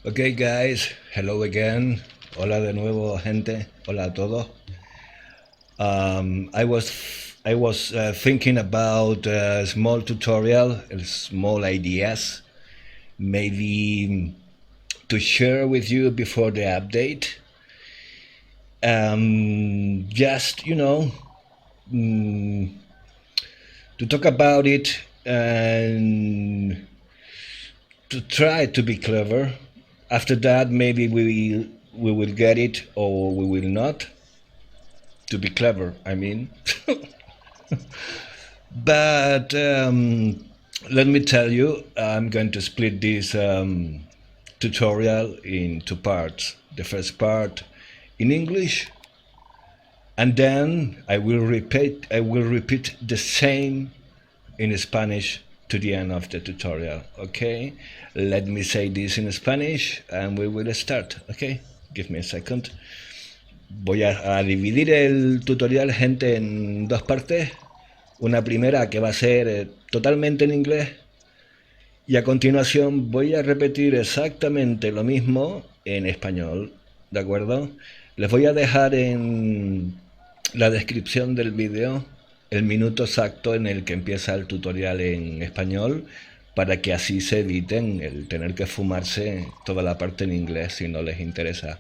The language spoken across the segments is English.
Okay, guys, hello again. Hola de nuevo, gente. Hola a todos. I was thinking about a small tutorial, small ideas, maybe to share with you before the update. Just mm, to talk about it and to try to be clever. After that, maybe we will get it or we will not. To be clever, I mean. But let me tell you, I'm going to split this tutorial in two parts. The first part in English, and then I will repeat the same in Spanish to the end of the tutorial. Okay, let me say this in Spanish and we will start. Okay, give me a second. Voy a dividir el tutorial, gente, en dos partes. Una primera que va a ser totalmente en inglés y a continuación voy a repetir exactamente lo mismo en español. ¿De acuerdo? Les voy a dejar en la descripción del vídeo el minuto exacto en el que empieza el tutorial en español para que así se eviten el tener que fumarse toda la parte en inglés si no les interesa.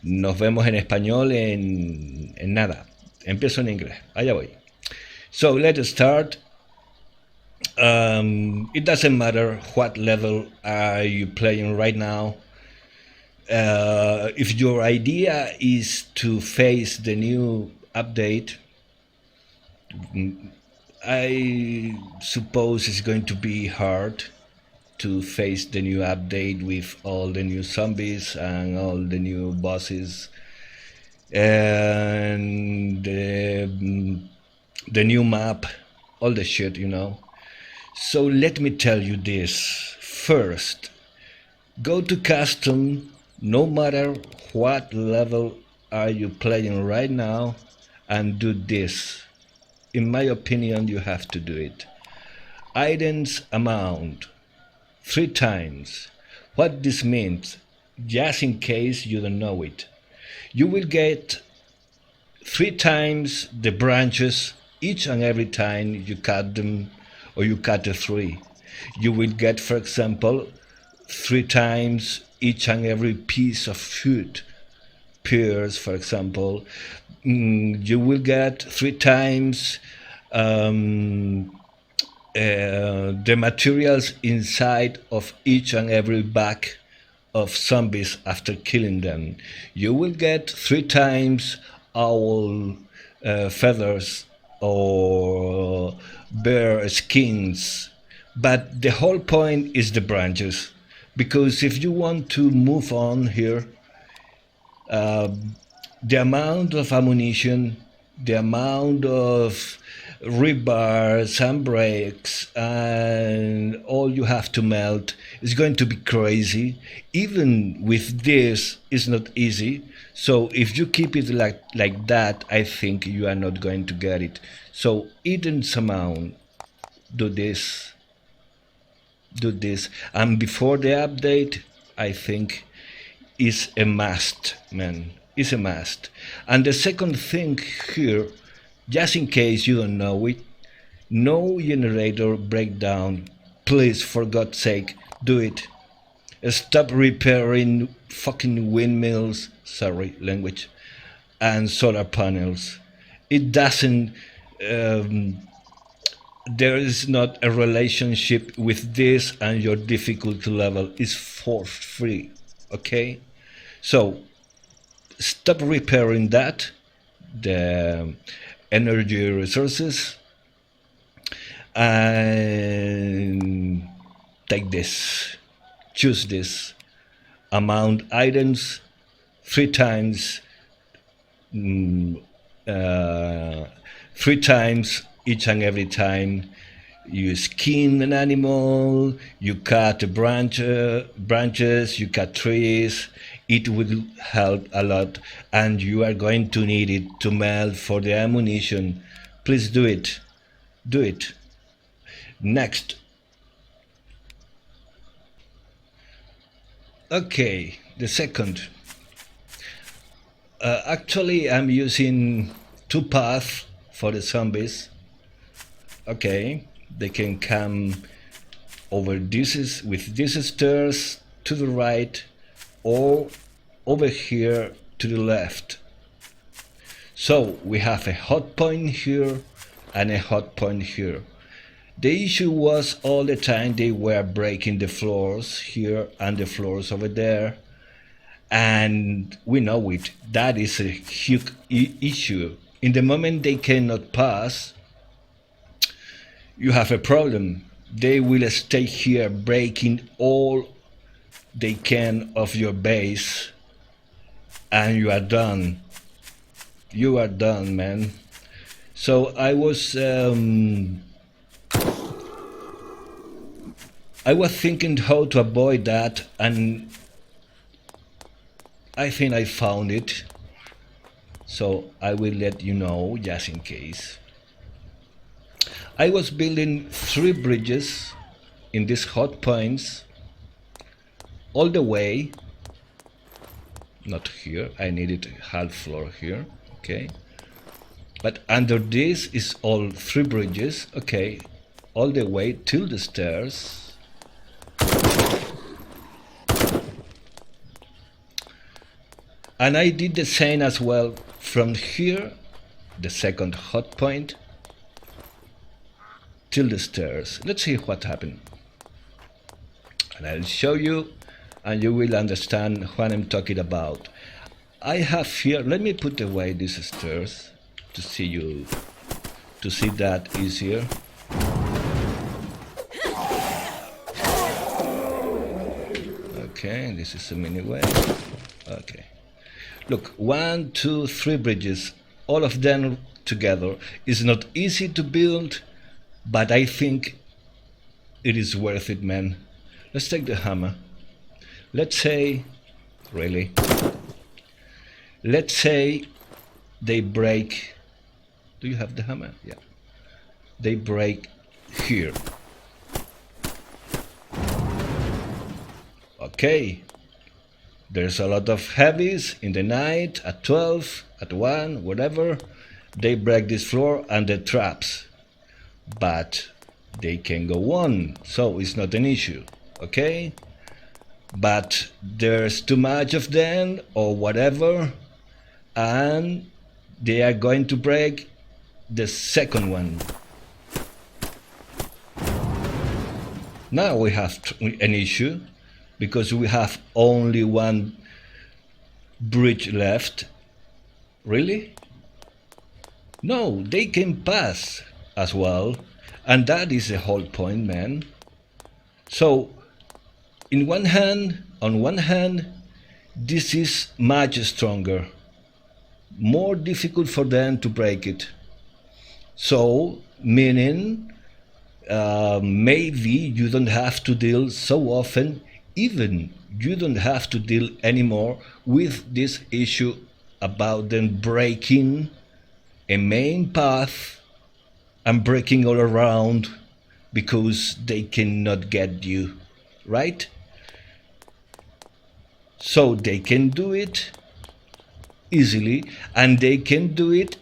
Nos vemos en español en nada. Empiezo en inglés. Allá voy. So let's start. It doesn't matter what level are you playing right now. If your idea is to face the new update, I suppose it's going to be hard to face the new update with all the new zombies and all the new bosses and the new map, all the shit. So let me tell you this. First, go to custom, no matter what level are you playing right now, and do this. In my opinion, you have to do it. Items amount 3 times. What this means, just in case you don't know it, you will get 3 times the branches each and every time you cut them, or you cut the 3. You will get, for example, 3 times each and every piece of food, pears, for example. You will get 3 times the materials inside of each and every bag of zombies after killing them. You will get 3 times owl feathers or bear skins. But the whole point is the branches. Because if you want to move on here, the amount of ammunition, the amount of rebars and brakes and all you have to melt is going to be crazy. Even with this, it's not easy. So if you keep it like that, I think you are not going to get it. So Eden's amount, do this, and before the update, I think is a must, man. Is a must. And the second thing here, just in case you don't know it, no generator breakdown. Please, for God's sake, do it. Stop repairing fucking windmills, sorry, language, and solar panels. It doesn't, there is not a relationship with this and your difficulty level is for free, okay? So, stop repairing that, the energy resources, and take this, choose this amount items 3 times, 3 times each and every time you skin an animal, you cut branches, you cut trees. It will help a lot, and you are going to need it to melt for the ammunition. Please do it. Do it. Next. Okay, the second. Actually, I'm using two paths for the zombies. Okay, they can come over with these stairs to the right or over here to the left. So we have a hot point here and a hot point here. The issue was all the time they were breaking the floors here and the floors over there, and we know it. That is a huge issue. In the moment they cannot pass, you have a problem. They will stay here breaking all they can of your base, and you are done. You are done, man. So I was thinking how to avoid that, and I think I found it. So I will let you know just in case. I was building 3 bridges in these hot points all the way. Not here, I needed half floor here, okay. But under this is all 3 bridges, okay, all the way to the stairs. And I did the same as well from here, the second hot point, till the stairs. Let's see what happened. And I'll show you, and you will understand what I'm talking about. I have here, let me put away these stairs to see that easier. Okay, this is a mini way. Okay. Look, 1, 2, 3 bridges, all of them together. It's not easy to build, but I think it is worth it, man. Let's take the hammer. Let's say, really, let's say they break. Do you have the hammer? Yeah. They break here. Okay. There's a lot of heavies in the night, at 12, at 1, whatever. They break this floor and the traps. But they can go on, so it's not an issue, okay? But there's too much of them or whatever, and they are going to break the second one. Now we have an issue because we have only 1 bridge left. Really? No, they can pass as well, and that is the whole point, man. So on one hand, this is much stronger, more difficult for them to break it. So meaning maybe you don't have to deal so often, even you don't have to deal anymore with this issue about them breaking a main path and breaking all around because they cannot get you, right? So they can do it easily, and they can do it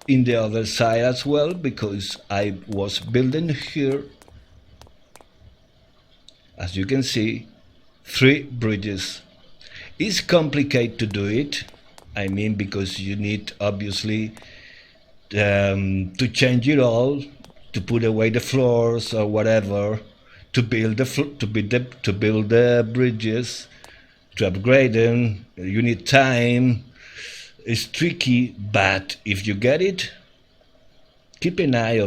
in the other side as well, because I was building here, as you can see, 3 bridges. It's complicated to do it, I mean, because you need obviously to change it all, to put away the floors or whatever, to build the bridges, to upgrade them. You need time. It's tricky, but if you get it, keep an eye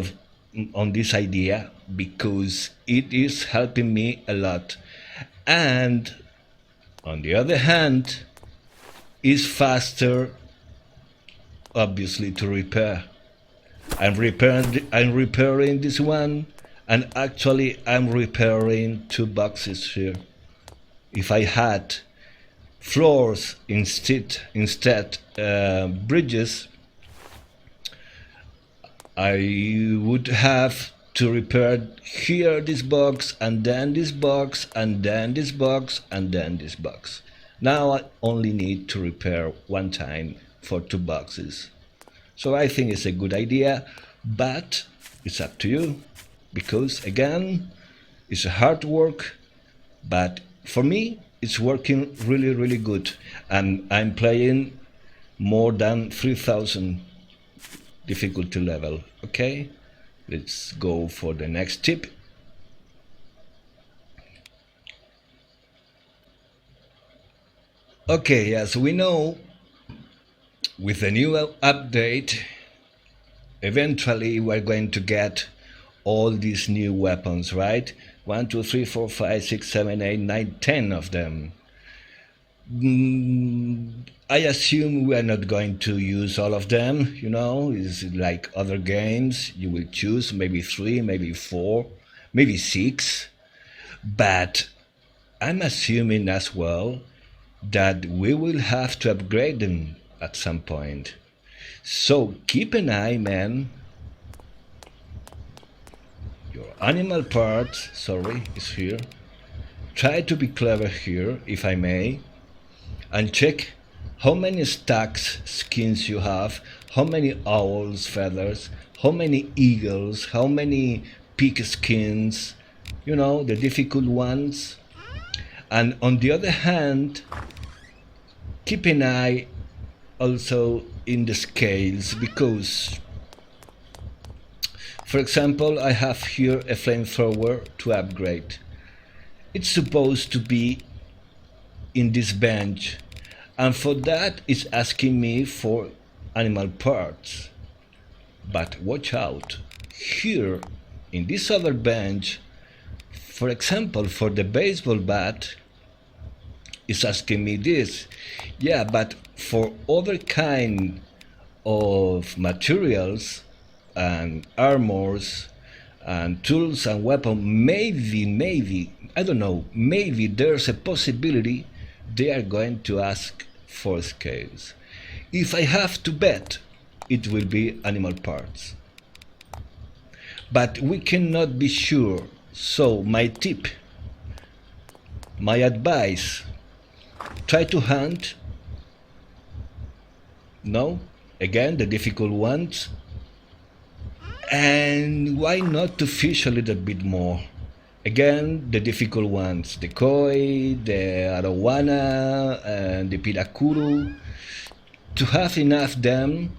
on this idea, because it is helping me a lot. And on the other hand, it's faster, obviously, to repair. I'm repairing this one, and actually I'm repairing 2 boxes here. If I had floors instead bridges, I would have to repair here this box, and then this box, and then this box, and then this box. Now I only need to repair one time for 2 boxes. So I think it's a good idea, but it's up to you, because again, it's a hard work, but for me, it's working really, really good. And I'm playing more than 3000 difficulty level. Okay, let's go for the next tip. Okay, as we know, with the new update, eventually we're going to get all these new weapons, right? 1, 2, 3, 4, 5, 6, 7, 8, 9, 10 of them. I assume we are not going to use all of them, you know, it's like other games. You will choose maybe 3, maybe 4, maybe 6. But I'm assuming as well that we will have to upgrade them at some point. So keep an eye, man. Your animal parts, sorry, is here. Try to be clever here, if I may, and check how many stacks skins you have, how many owls feathers, how many eagles, how many pig skins, you know, the difficult ones. And on the other hand, keep an eye also in the scales, because for example, I have here a flamethrower to upgrade. It's supposed to be in this bench, and for that it's asking me for animal parts. But watch out, here in this other bench, for example, for the baseball bat, it's asking me this. Yeah, but for other kind of materials and armors and tools and weapons, maybe, I don't know, maybe there's a possibility they are going to ask for scales. If I have to bet, it will be animal parts. But we cannot be sure. So my tip, my advice, try to hunt, no, again, the difficult ones, and why not to fish a little bit more? Again, the difficult ones, the koi, the arowana, and the pirakuru, to have enough them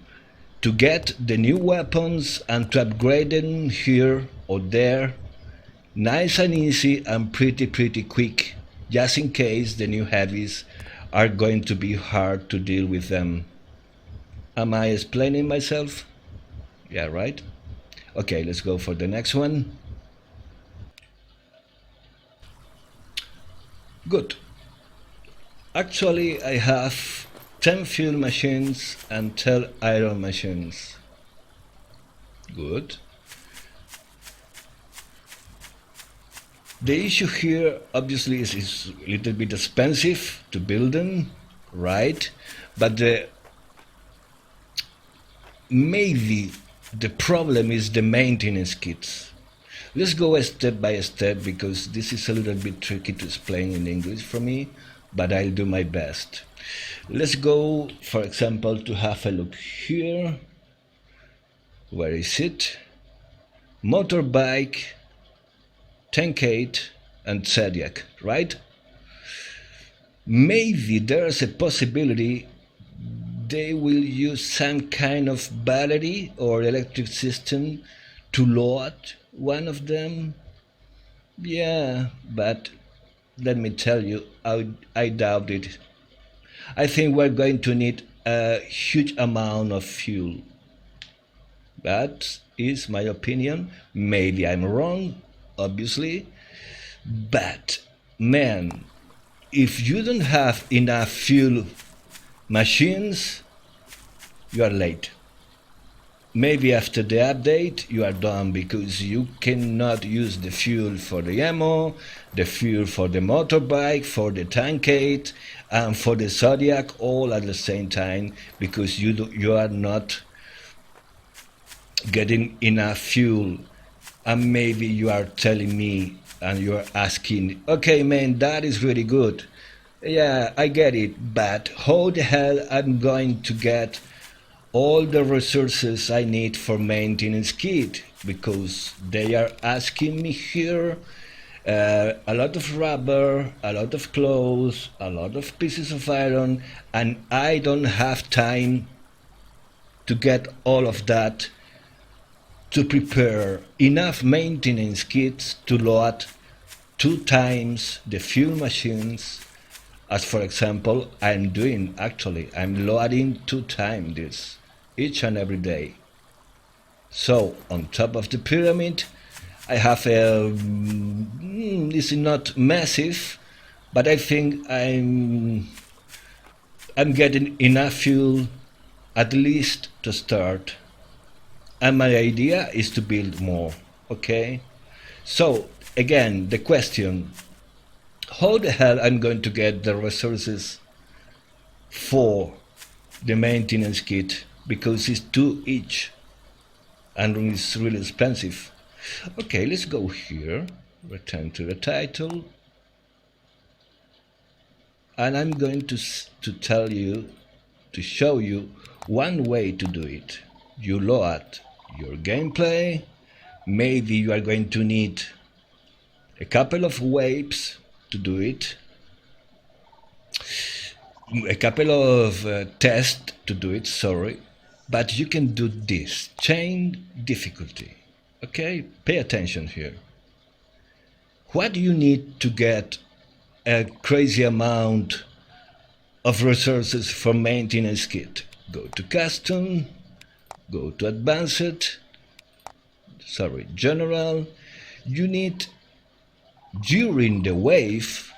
to get the new weapons and to upgrade them here or there, nice and easy and pretty quick, just in case the new heavies are going to be hard to deal with them. Am I explaining myself? Yeah, right? Okay, let's go for the next one. Good. Actually, I have 10 fuel machines and 10 iron machines. Good. The issue here obviously is a little bit expensive to build them, right? But maybe the problem is the maintenance kits. Let's go step by step, because this is a little bit tricky to explain in English for me, but I'll do my best. Let's go, for example, to have a look here. Where is it? Motorbike, tankade, and Zodiac, right? Maybe there's a possibility they will use some kind of battery or electric system to load one of them. Yeah, but let me tell you, I doubt it. I think we're going to need a huge amount of fuel. That is my opinion. Maybe I'm wrong, obviously. But, man, if you don't have enough fuel machines, you are late. Maybe after the update you are done, because you cannot use the fuel for the ammo, the fuel for the motorbike, for the tankade, and for the Zodiac all at the same time, because you are not getting enough fuel And maybe you are telling me and you are asking, okay, man, that is really good. Yeah, I get it, but how the hell I'm going to get all the resources I need for maintenance kit? Because they are asking me here a lot of rubber, a lot of clothes, a lot of pieces of iron, and I don't have time to get all of that to prepare enough maintenance kits to load 2 times the fuel machines, as for example I'm doing. Actually, I'm loading 2 times this each and every day. So on top of the pyramid I have a this is not massive, but I think I'm getting enough fuel at least to start, and my idea is to build more. Okay, so again the question, how the hell I'm going to get the resources for the maintenance kit, because it's 2 each and it's really expensive. Okay, let's go here, return to the title, and I'm going to tell you, to show you one way to do it. You load your gameplay. Maybe you are going to need a couple of waves to do it, a couple of tests to do it, sorry, but you can do this, change difficulty. Okay, pay attention here. What do you need to get a crazy amount of resources for maintenance kit? Go to custom, go to advanced, general. You need during the wave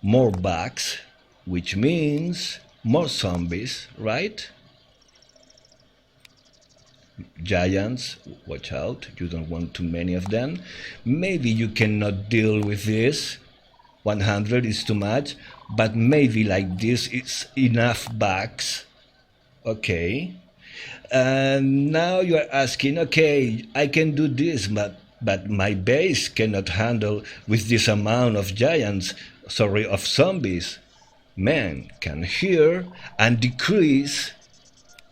more bugs, which means more zombies, right? Giants, watch out, you don't want too many of them. Maybe you cannot deal with this, 100 is too much, but maybe like this it's enough bugs. Okay, and now you are asking, okay, I can do this, but my base cannot handle with this amount of of zombies. Man can here and decrease.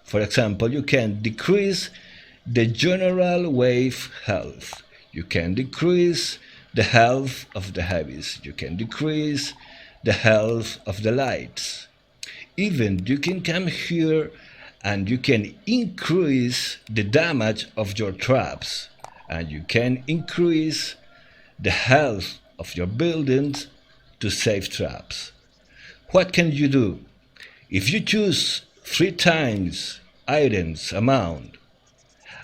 For example, you can decrease the general wave health. You can decrease the health of the heavies. You can decrease the health of the lights. Even you can come here and you can increase the damage of your traps. And you can increase the health of your buildings to save traps. What can you do? If you choose 3 times items amount,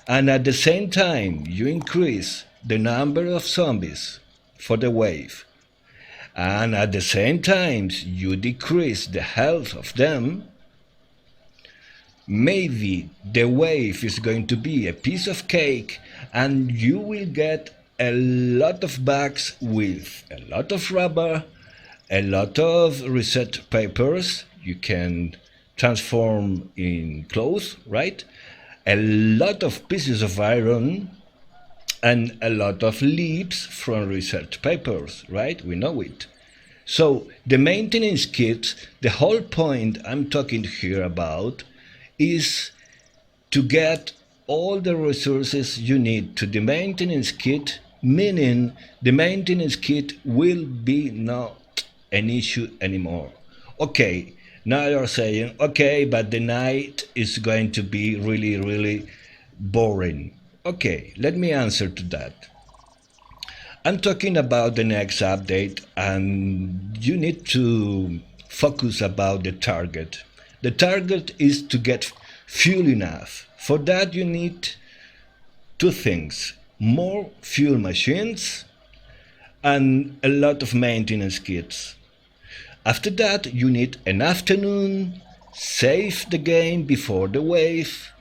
and at the same time you increase the number of zombies for the wave, and at the same time you decrease the health of them, maybe the wave is going to be a piece of cake and you will get a lot of bugs with a lot of rubber, a lot of reset papers you can transform in clothes, right? A lot of pieces of iron and a lot of leaves from research papers, right? We know it. So the maintenance kit, the whole point I'm talking here about is to get all the resources you need to the maintenance kit, meaning the maintenance kit will be not an issue anymore. Okay, now you're saying, okay, but the night is going to be really, really boring. Okay, let me answer to that. I'm talking about the next update, and you need to focus about the target. The target is to get fuel enough. For that you need 2 things: more fuel machines and a lot of maintenance kits. After that you need an afternoon, save the game before the wave,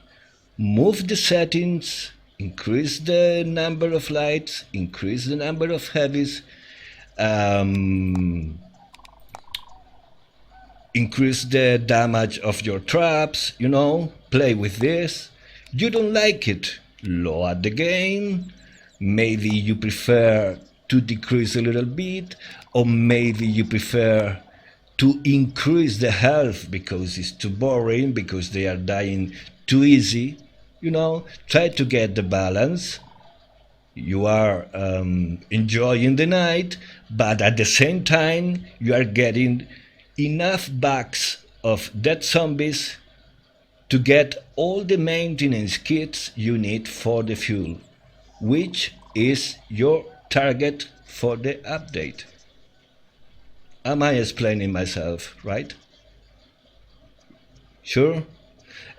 move the settings, increase the number of lights, increase the number of heavies, increase the damage of your traps, play with this. You don't like it, load the game, Maybe you prefer to decrease a little bit, or maybe you prefer to increase the health because it's too boring, because they are dying too easy. Try to get the balance. You are enjoying the night, but at the same time, you are getting enough bags of dead zombies to get all the maintenance kits you need for the fuel, which is your target for the update. Am I explaining myself, right? Sure?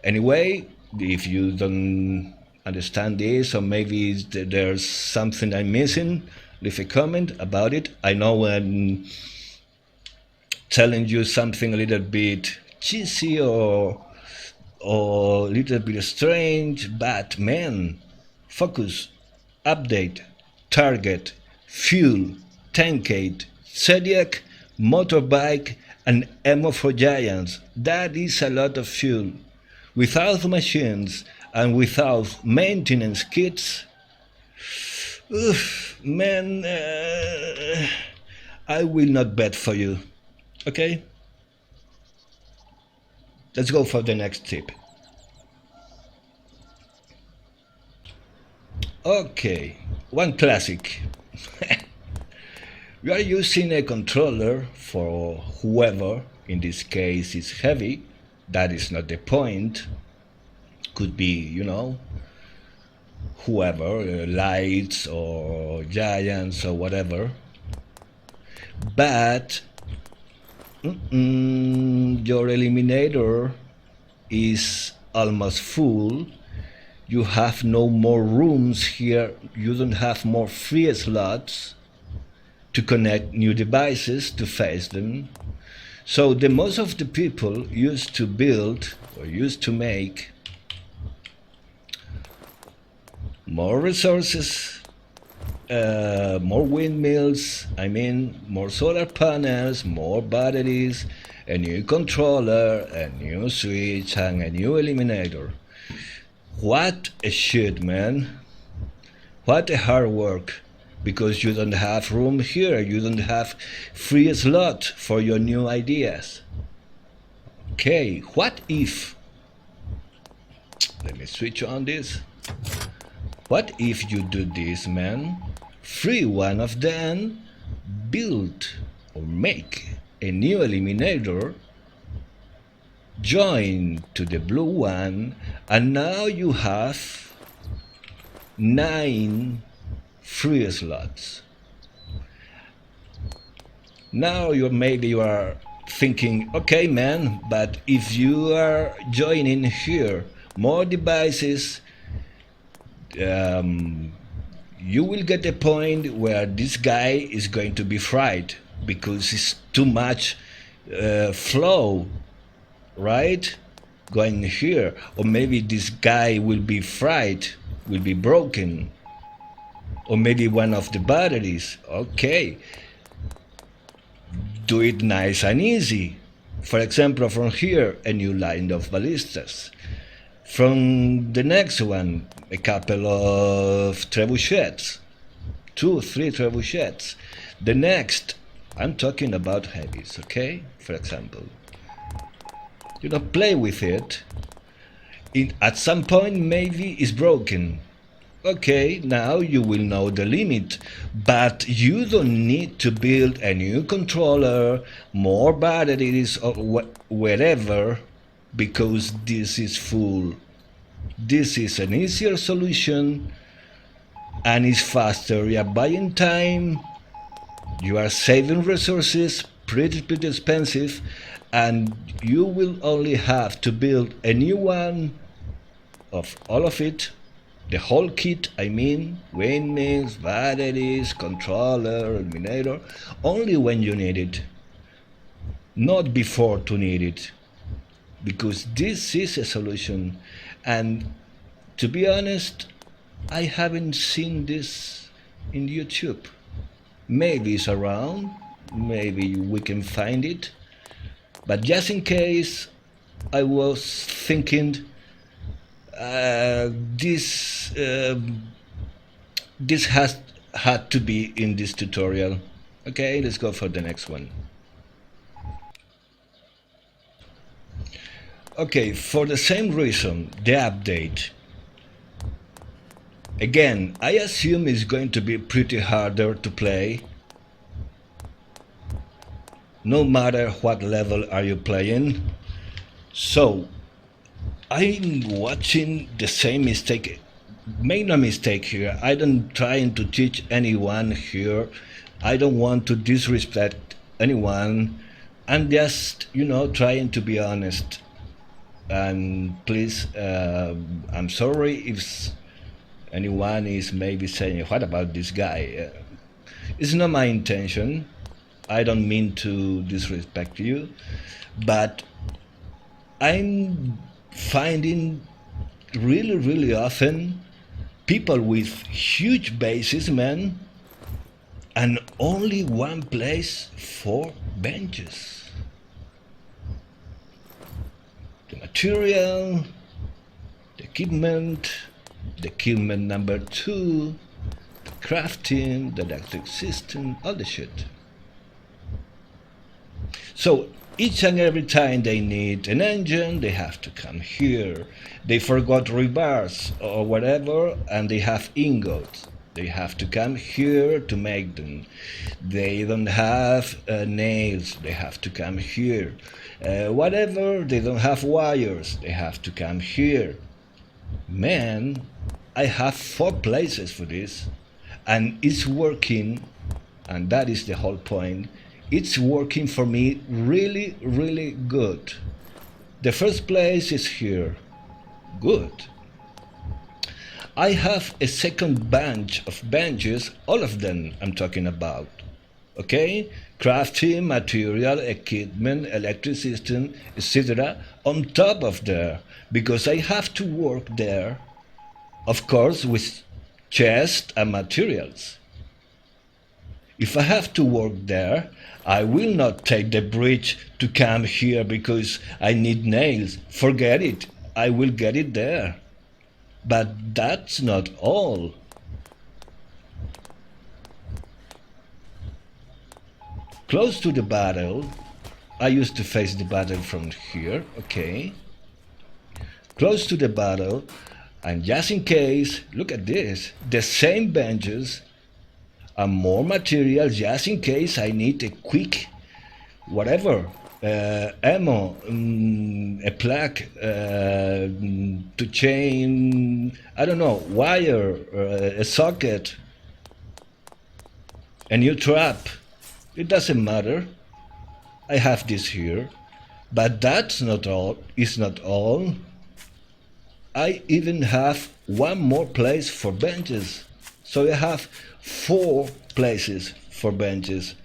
Anyway, if you don't understand this, or maybe there's something I'm missing, leave a comment about it. I know I'm telling you something a little bit cheesy or a little bit strange, but man, focus, update, target, fuel, tankade, Zodiac, motorbike, and ammo for giants. That is a lot of fuel. Without machines and without maintenance kits, man, I will not bet for you. Okay? Let's go for the next tip. Okay, one classic. We are using a controller for whoever, in this case is heavy. That is not the point. Could be, whoever, lights or giants or whatever. But your eliminator is almost full. You have no more rooms here. You don't have more free slots to connect new devices to face them. So the most of the people used to build or used to make more resources, more windmills, more solar panels, more batteries, a new controller, a new switch, and a new eliminator. What a shit, man. What a hard work. Because you don't have room here, you don't have free slot for your new ideas. Okay, what if, let me switch on this. What if you do this, man? Free one of them, build or make a new eliminator, join to the blue one, and now you have 9 free slots. Now maybe you are thinking, okay man, but if you are joining here more devices, you will get a point where this guy is going to be fried because it's too much flow, right? Going here, or maybe this guy will be fried, will be broken, or maybe one of the batteries. Okay, do it nice and easy. For example, from here, a new line of ballistas. From the next one, a couple of trebuchets, 2-3 trebuchets. The next, I'm talking about heavies, okay? For example, play with it. At some point, maybe it's broken. Okay, now you will know the limit, but you don't need to build a new controller, more batteries, or wherever, because this is full. This is an easier solution and is faster. You are buying time, you are saving resources, pretty expensive, and you will only have to build a new one of all of it. The whole kit, windmills, batteries, controller, eliminator, only when you need it, not before to need it, because this is a solution. And to be honest, I haven't seen this in YouTube. Maybe it's around, maybe we can find it, but just in case, I was thinking this this has had to be in this tutorial. Okay, let's go for the next one. Okay, for the same reason, the update. Again, I assume it's going to be pretty harder to play. No matter what level are you playing. So, I'm watching the same mistake. Make no mistake here. I don't trying to teach anyone here. I don't want to disrespect anyone. I'm just, trying to be honest. And please, I'm sorry if anyone is maybe saying, what about this guy? It's not my intention. I don't mean to disrespect you, but I'm finding really, really often people with huge bases, man, and only one place for benches. The material, the equipment number 2, the crafting, the electric system, all the shit. So each and every time they need an engine, they have to come here. They forgot rebars or whatever, and they have ingots. They have to come here to make them. They don't have nails. They have to come here. Whatever, they don't have wires. They have to come here. Man, I have 4 places for this, and it's working, and that is the whole point. It's working for me really, really good. The first place is here. Good. I have a second bunch of benches, all of them I'm talking about. Okay? Crafting, material, equipment, electric system, etc. on top of there, because I have to work there, of course, with chests and materials. If I have to work there, I will not take the bridge to come here because I need nails. Forget it. I will get it there. But that's not all. Close to the battle, I used to face the battle from here, okay. Close to the battle, and just in case, look at this, the same benches and more material just in case I need a quick whatever, ammo, a plug to chain, I don't know, wire, a socket, a new trap. It doesn't matter. I have this here. But that's not all. It's not all. I even have one more place for benches. So I have 4 places for benches.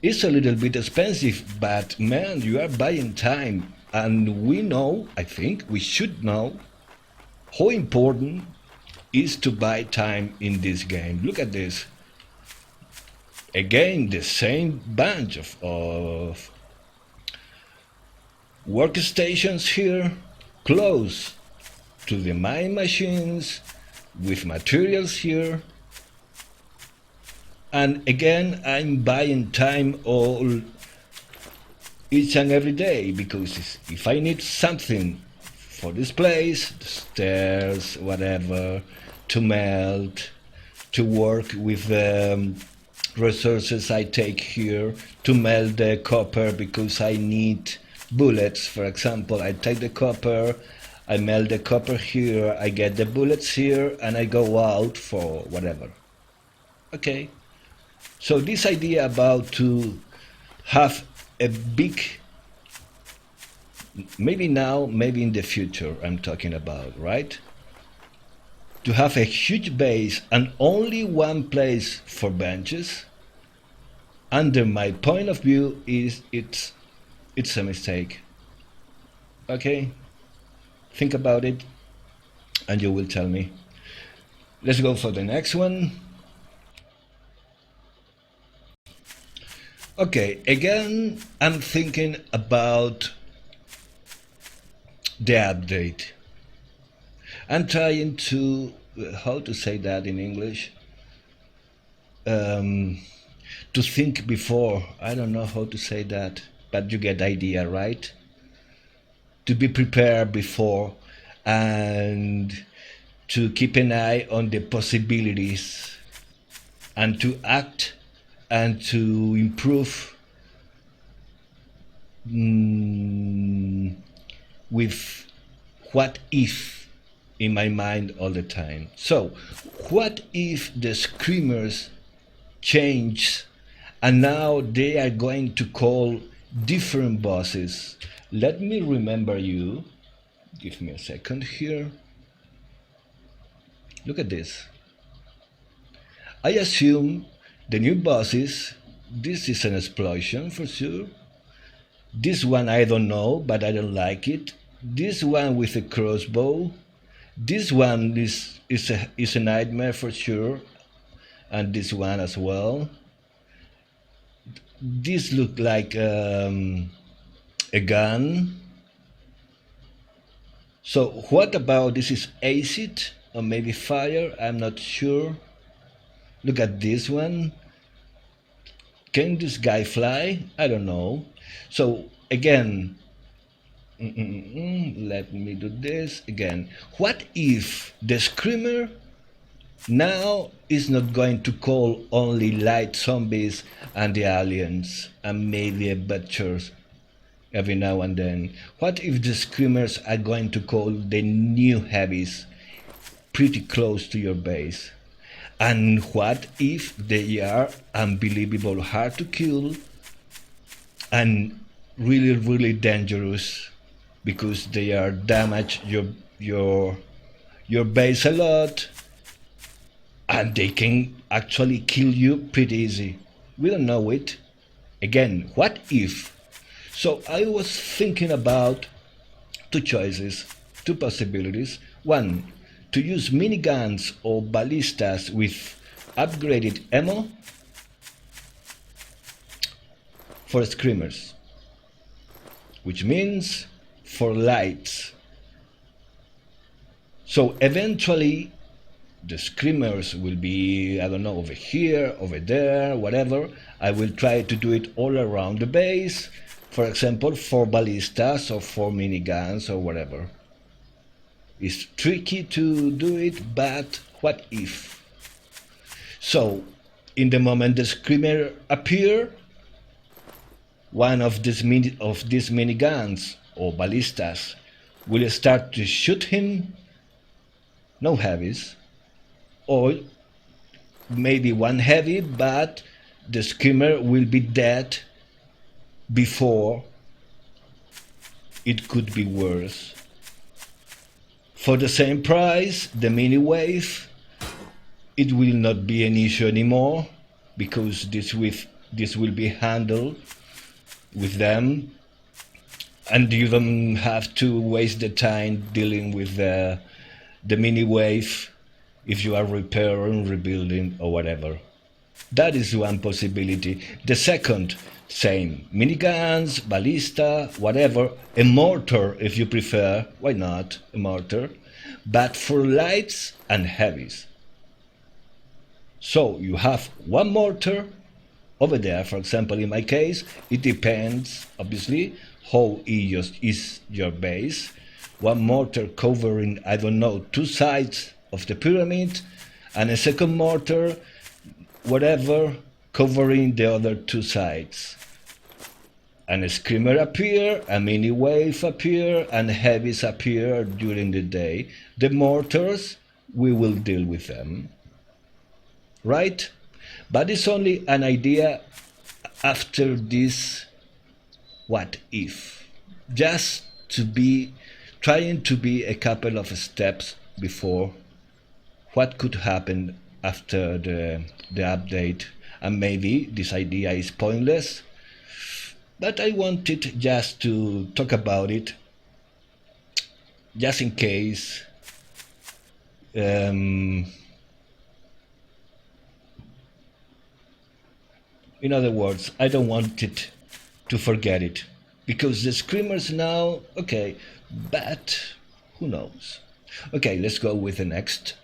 It's a little bit expensive, but man, you are buying time. And we know, I think we should know, how important is to buy time in this game. Look at this. Again, the same bunch of workstations here, close to the mine machines, with materials here. And again, I'm buying time all each and every day, because if I need something for this place, the stairs, whatever, to melt, to work with the resources I take here, to melt the copper because I need bullets, for example, I take the copper, I melt the copper here, I get the bullets here, and I go out for whatever. Okay. So this idea about to have a big, maybe now, maybe in the future I'm talking about, right? To have a huge base and only one place for benches, under my point of view, it's a mistake. Okay? Think about it and you will tell me. Let's go for the next one. Okay, again, I'm thinking about the update. I'm trying to how to say that in English? To think before. I don't know how to say that, but you get the idea, right? To be prepared before and to keep an eye on the possibilities and to act and to improve with what if in my mind all the time. So, what if the screamers change and now they are going to call different bosses? Let me remember you. Give me a second here. Look at this. I assume the new bosses, this is an explosion for sure. This one I don't know, but I don't like it. This one with a crossbow. This one is a nightmare for sure. And this one as well. This look like a gun. So what about this is acid or maybe fire? I'm not sure. Look at this one. Can this guy fly? I don't know. So again, let me do this again. What if the screamer now is not going to call only light zombies and the aliens and maybe a butchers every now and then? What if the screamers are going to call the new heavies pretty close to your base? And what if they are unbelievable hard to kill and really, really dangerous because they are damage your base a lot and they can actually kill you pretty easy? We don't know it. Again, what if? So I was thinking about two choices, two possibilities. One, to use miniguns or ballistas with upgraded ammo for screamers, which means for lights. So eventually the screamers will be, I don't know, over here, over there, whatever. I will try to do it all around the base, for example, 4 ballistas or 4 miniguns or whatever. It's tricky to do it, but what if? So, in the moment the screamer appear, one of these miniguns or ballistas will start to shoot him, no heavies, or maybe one heavy, but the screamer will be dead before it could be worse. For the same price, the mini wave, it will not be an issue anymore because this will be handled with them, and you don't have to waste the time dealing with the mini wave if you are repairing, rebuilding, or whatever. That is one possibility. The second, same. Miniguns, ballista, whatever. A mortar, if you prefer. Why not? A mortar. But for lights and heavies. So you have one mortar over there. For example, in my case, it depends, obviously, how is your base. One mortar covering, I don't know, 2 sides of the pyramid, and a second mortar, whatever, covering the other 2 sides. And a screamer appear, a mini wave appear, and heavies appear during the day. The mortars, we will deal with them. Right? But it's only an idea after this what if. Just to be trying to be a couple of steps before what could happen after the update. And maybe this idea is pointless, but I wanted just to talk about it, just in case. In other words, I don't want it to forget it, because the screamers now, okay, but who knows? Okay, let's go with the next.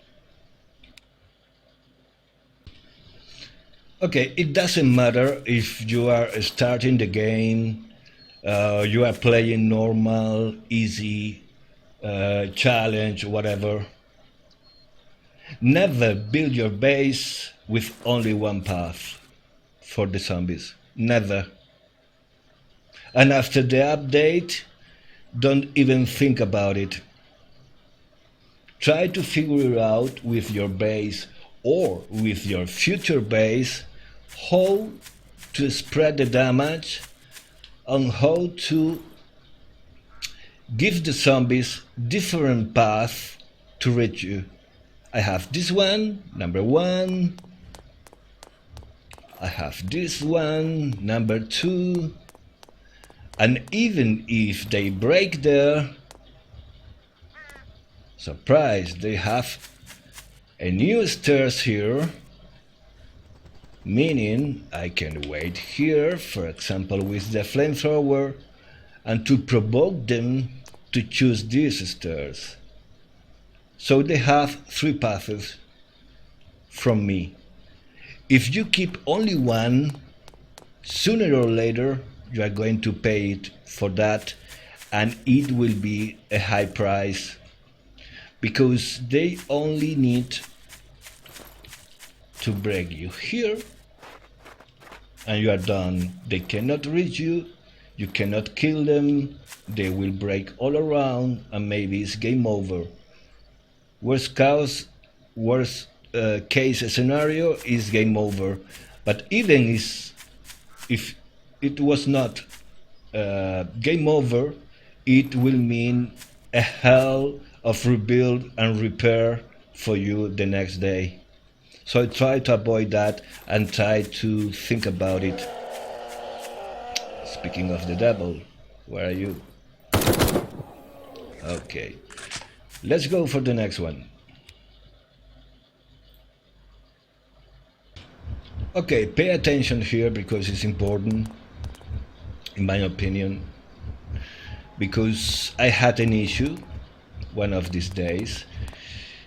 Okay, it doesn't matter if you are starting the game, you are playing normal, easy, challenge, whatever. Never build your base with only one path for the zombies. Never. And after the update, don't even think about it. Try to figure it out with your base or with your future base how to spread the damage and how to give the zombies different paths to reach you. I have this one, number one. I have this one, number two. And even if they break there, surprise, they have a new stairs here, meaning I can wait here, for example with the flamethrower, and to provoke them to choose these stairs. So they have three paths from me. If you keep only one, sooner or later you are going to pay it for that, and it will be a high price, because they only need to break you here and you are done. They cannot reach you, you cannot kill them, they will break all around, and maybe it's game over. Worst case scenario is game over. But even if it was not game over, it will mean a hell of rebuild and repair for you the next day. So try to avoid that and try to think about it. Speaking of the devil, where are you? Okay, let's go for the next one. Okay, pay attention here because it's important, in my opinion, because I had an issue one of these days,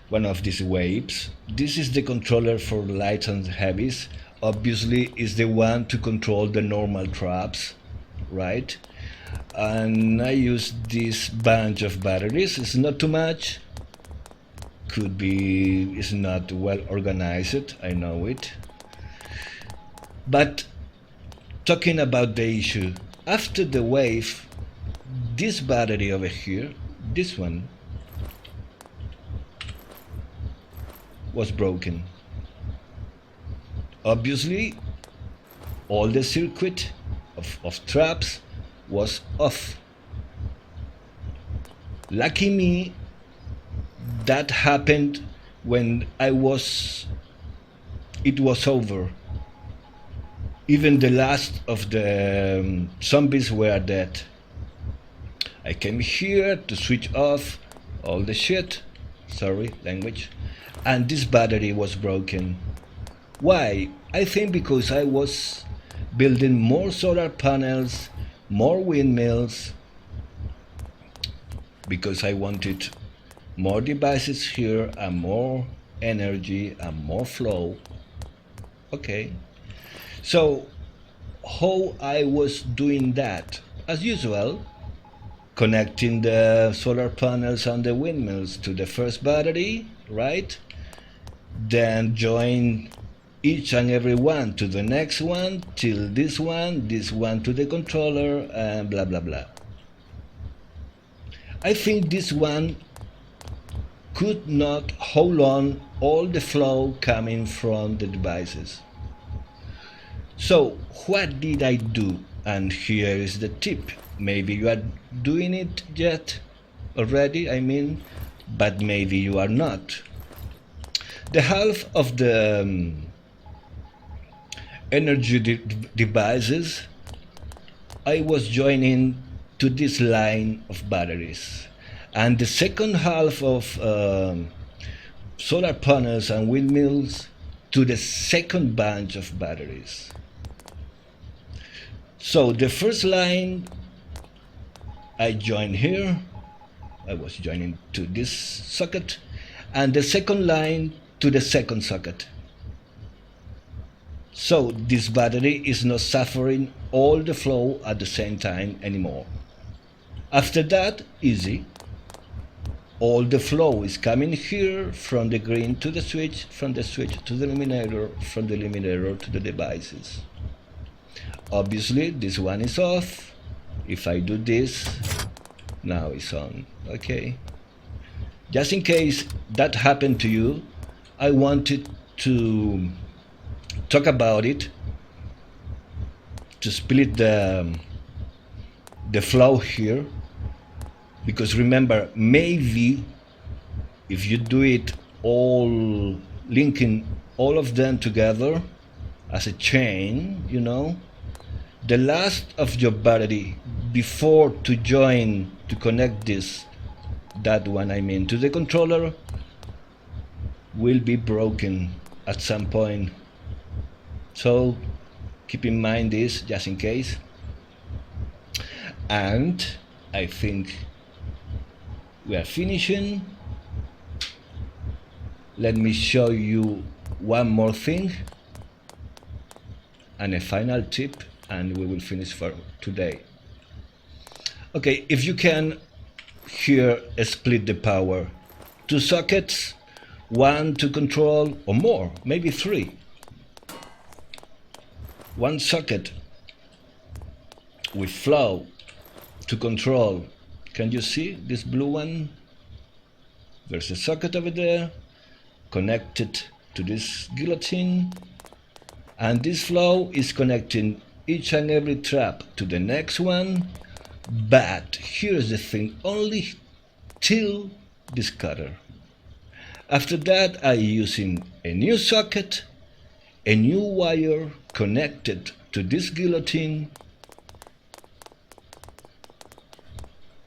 one of these waves. This is the controller for lights and heavies. Obviously, is the one to control the normal traps, right? And I use this bunch of batteries. It's not too much. Could be it's not well organized, I know it. But talking about the issue, after the wave, this battery over here, this one, was broken. Obviously, all the circuit of traps was off. Lucky me, that happened when it was over. Even the last of the zombies were dead. I came here to switch off all the shit, sorry, language, and this battery was broken. Why? I think because I was building more solar panels, more windmills, because I wanted more devices here and more energy and more flow. Okay. So how I was doing that? As usual, connecting the solar panels and the windmills to the first battery, right? Then join each and every one to the next one, till this one to the controller, and blah blah blah. I think this one could not hold on all the flow coming from the devices. So what did I do? And here is the tip. Maybe you are doing it yet already, but maybe you are not. The half of the energy devices I was joining to this line of batteries, and the second half of solar panels and windmills to the second bunch of batteries. So the first line I joined here, I was joining to this socket, and the second line to the second socket. So this battery is not suffering all the flow at the same time anymore. After that, easy. All the flow is coming here from the green to the switch, from the switch to the illuminator, from the illuminator to the devices. Obviously, this one is off. If I do this, now it's on. Okay. Just in case that happened to you, I wanted to talk about it, to split the flow here, because remember, maybe if you do it all, linking all of them together as a chain, you know, the last of your battery before to join, to connect this, that one I mean, to the controller, will be broken at some point. So keep in mind this just in case. And I think we are finishing. Let me show you one more thing and a final tip, and we will finish for today. Okay, if you can here split the power, 2 sockets, 1 to control, or more, maybe 3. 1 socket with flow to control. Can you see this blue one? There's a socket over there connected to this guillotine, and this flow is connecting each and every trap to the next one. But here's the thing, only till this cutter. After that, I'm using a new socket, a new wire connected to this guillotine,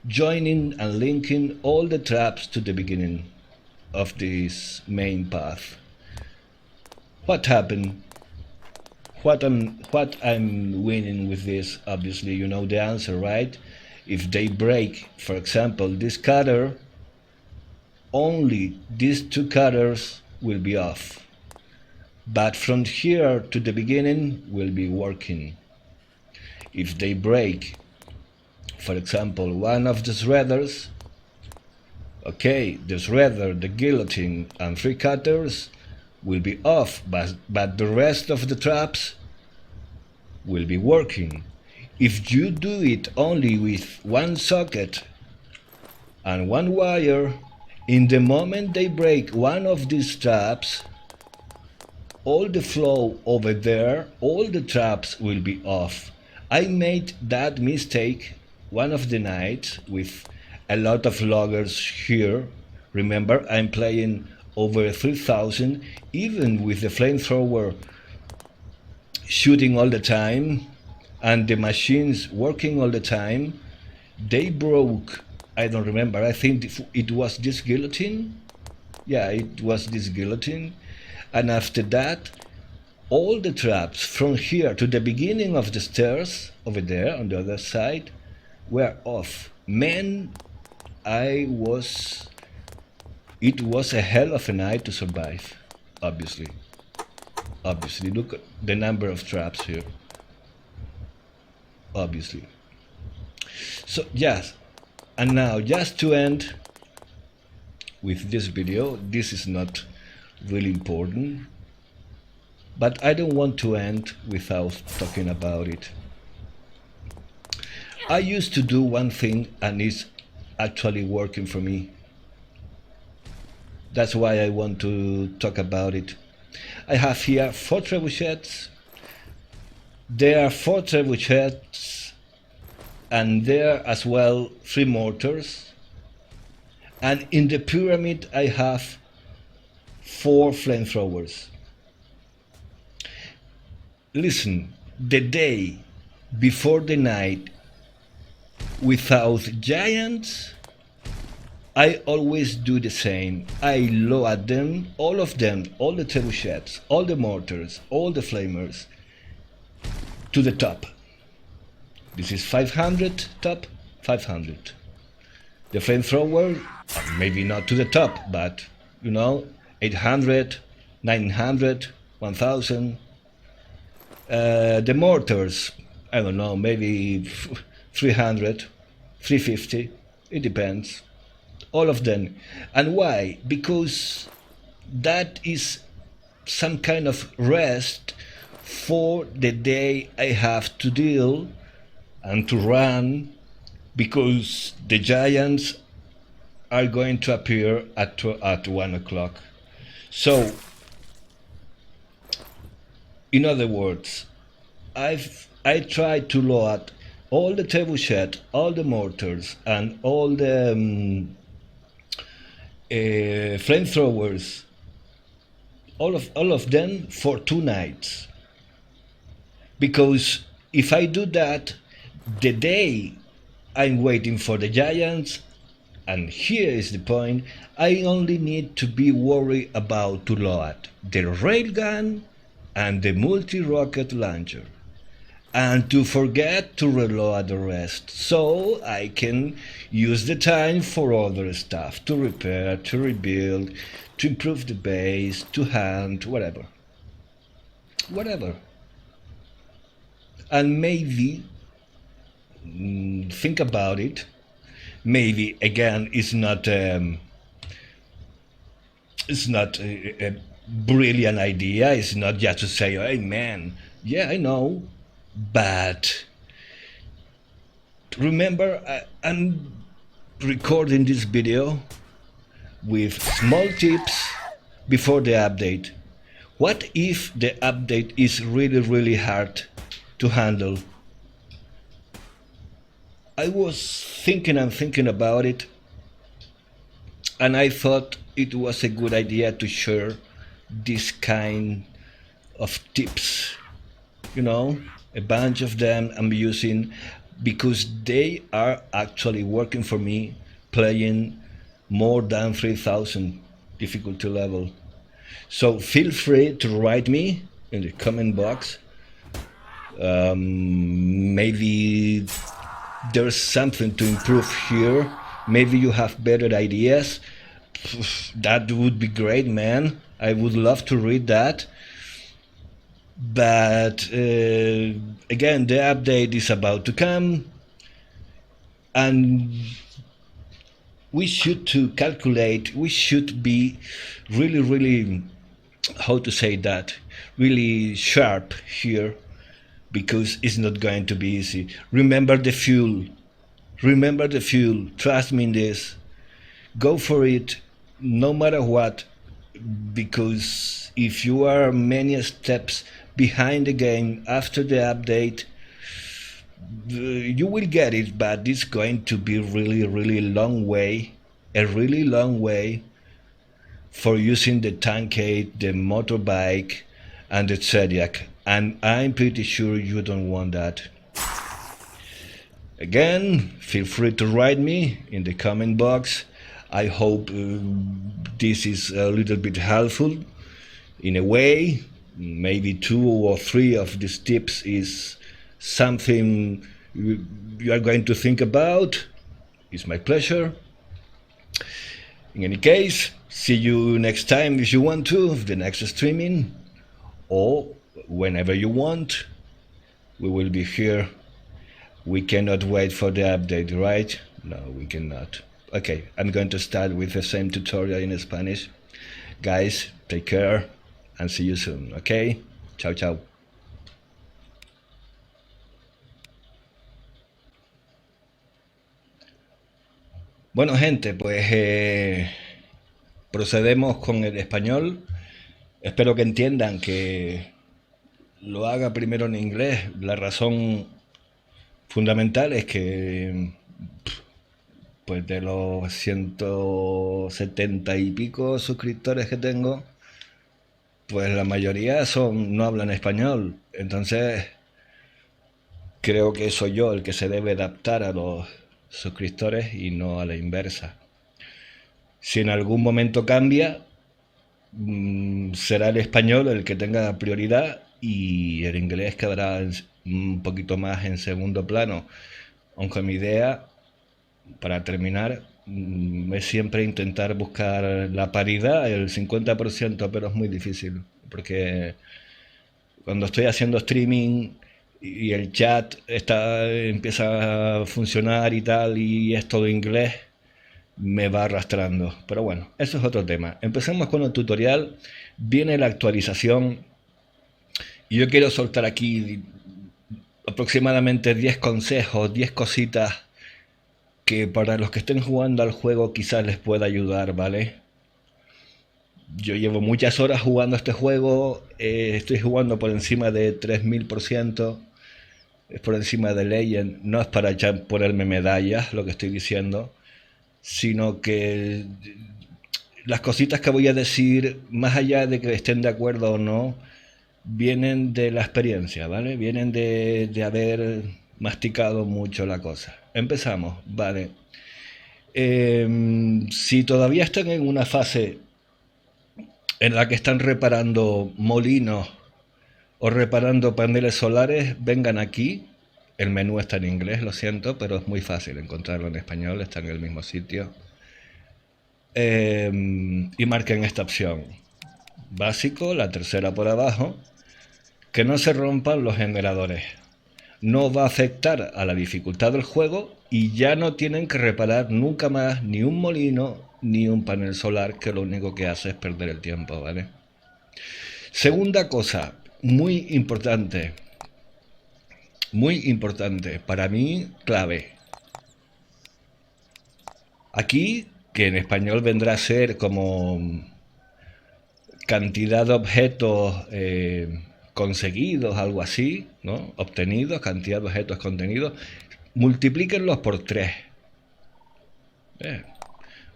joining and linking all the traps to the beginning of this main path. What happened? What I'm winning with this? Obviously, you know the answer, right? If they break, for example, this cutter, only these 2 cutters will be off. But from here to the beginning will be working. If they break, for example, one of the threaders, okay, the threader, the guillotine, and 3 cutters will be off, but the rest of the traps will be working. If you do it only with 1 socket and 1 wire, in the moment they break one of these traps, all the flow over there, all the traps will be off. I made that mistake one of the nights with a lot of loggers here. Remember, I'm playing over 3,000, even with the flamethrower shooting all the time and the machines working all the time. They broke, I don't remember, I think it was this guillotine. Yeah, it was this guillotine. And after that, all the traps from here to the beginning of the stairs over there on the other side were off. Man, it was a hell of a night to survive, obviously. Obviously, look at the number of traps here. Obviously. So, yes, and now just to end with this video, this is not really important, but I don't want to end without talking about it. I used to do one thing and it's actually working for me. That's why I want to talk about it. I have here 4 trebuchets. There are 4 trebuchets and there are as well 3 mortars. And in the pyramid I have 4 flamethrowers. Listen, the day before the night without giants, I always do the same. I load them, all of them, all the trebuchets, all the mortars, all the flamers, to the top. This is 500 top, 500. The flamethrower, maybe not to the top, but, you know, 800, 900, 1000. The mortars, I don't know, maybe 300, 350, it depends. All of them. And why? Because that is some kind of rest for the day I have to deal and to run, because the giants are going to appear at 1 o'clock. So, in other words, I tried to load all the trebuchet, all the mortars, and all the flamethrowers, all of them for 2 nights. Because if I do that, the day I'm waiting for the giants, and here is the point, I only need to be worried about to load the railgun and the multi-rocket launcher, and to forget to reload the rest, so I can use the time for other stuff, to repair, to rebuild, to improve the base, to hunt, whatever. And maybe, think about it, maybe again it's not a brilliant idea, it's not just to say, hey man, yeah, I know, but remember, I'm recording this video with small tips before the update. What if the update is really hard to handle? I was thinking about it, and I thought it was a good idea to share this kind of tips. A bunch of them I'm using because they are actually working for me, playing more than 3000 difficulty level. So feel free to write me in the comment box. Maybe there's something to improve here. Maybe you have better ideas. That would be great, man. I would love to read that. But again, the update is about to come, and we should be really, how to say that, really sharp here, because it's not going to be easy. Remember the fuel, trust me in this, go for it no matter what, because if you are many steps behind the game after the update, you will get it, but it's going to be really long way, a really long way for using the Tankade, the motorbike, and the Zodiac, and I'm pretty sure you don't want that. Again, feel free to write me in the comment box. I hope this is a little bit helpful in a way. Maybe 2 or 3 of these tips is something you are going to think about. It's my pleasure. In any case, see you next time if you want to, the next streaming, or whenever you want. We will be here. We cannot wait for the update, right? No, we cannot. Okay, I'm going to start with the same tutorial in Spanish. Guys, take care and see you soon, okay? Chao. Bueno, gente, pues procedemos con el español. Espero que entiendan que lo haga primero en inglés. La razón fundamental es que pues de los 170 y pico suscriptores que tengo, pues la mayoría no hablan español. Entonces creo que soy yo el que se debe adaptar a los suscriptores y no a la inversa. Si en algún momento cambia, será el español el que tenga prioridad y el inglés quedará un poquito más en segundo plano. Aunque mi idea, para terminar, es siempre intentar buscar la paridad, el 50%, pero es muy difícil, porque cuando estoy haciendo streaming y el chat empieza a funcionar y tal, y es todo inglés, me va arrastrando. Pero bueno, eso es otro tema. Empecemos con el tutorial. Viene la actualización y yo quiero soltar aquí aproximadamente 10 consejos, 10 cositas que para los que estén jugando al juego quizás les pueda ayudar, ¿vale? Yo llevo muchas horas jugando este juego, estoy jugando por encima de 3000%, es por encima de Legend. No es para ponerme medallas lo que estoy diciendo, sino que las cositas que voy a decir, más allá de que estén de acuerdo o no, vienen de la experiencia, ¿vale? Vienen de haber masticado mucho la cosa. Empezamos, ¿vale? Si todavía están en una fase en la que están reparando molinos o reparando paneles solares, vengan aquí. El menú está en inglés, lo siento, pero es muy fácil encontrarlo en español, está en el mismo sitio. Y marquen esta opción. Básico, la tercera por abajo. Que no se rompan los generadores. No va a afectar a la dificultad del juego y ya no tienen que reparar nunca más ni un molino ni un panel solar, que lo único que hace es perder el tiempo, ¿vale? Segunda cosa, muy importante, para mí clave. Aquí, que en español vendrá a ser como cantidad de objetos conseguidos, algo así, ¿no? Obtenidos, cantidad de objetos contenidos, multiplíquenlos por 3.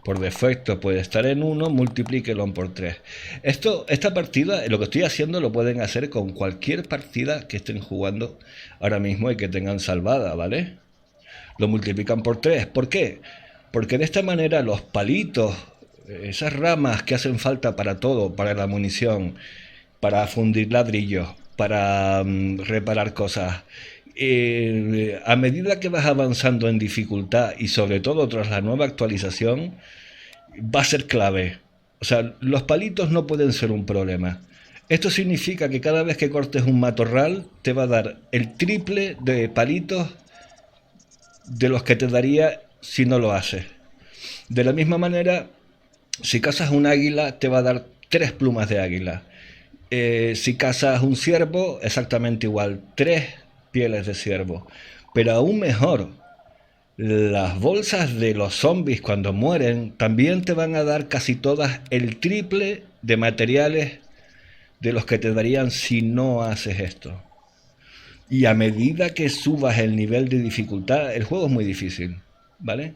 Por defecto puede estar en 1, multiplíquenlo por 3. Esta partida, lo que estoy haciendo, lo pueden hacer con cualquier partida que estén jugando ahora mismo y que tengan salvada, ¿vale? Lo multiplican por 3. ¿Por qué? Porque de esta manera los palitos, esas ramas que hacen falta para todo, para la munición, para fundir ladrillos, para reparar cosas, a medida que vas avanzando en dificultad y sobre todo tras la nueva actualización, va a ser clave. O sea, los palitos no pueden ser un problema. Esto significa que cada vez que cortes un matorral te va a dar el triple de palitos de los que te daría si no lo haces. De la misma manera, si cazas un águila te va a dar 3 plumas de águila. Si cazas un ciervo, exactamente igual, 3 pieles de ciervo. Pero aún mejor, las bolsas de los zombies cuando mueren también te van a dar casi todas el triple de materiales de los que te darían si no haces esto. Y a medida que subas el nivel de dificultad, el juego es muy difícil, ¿vale?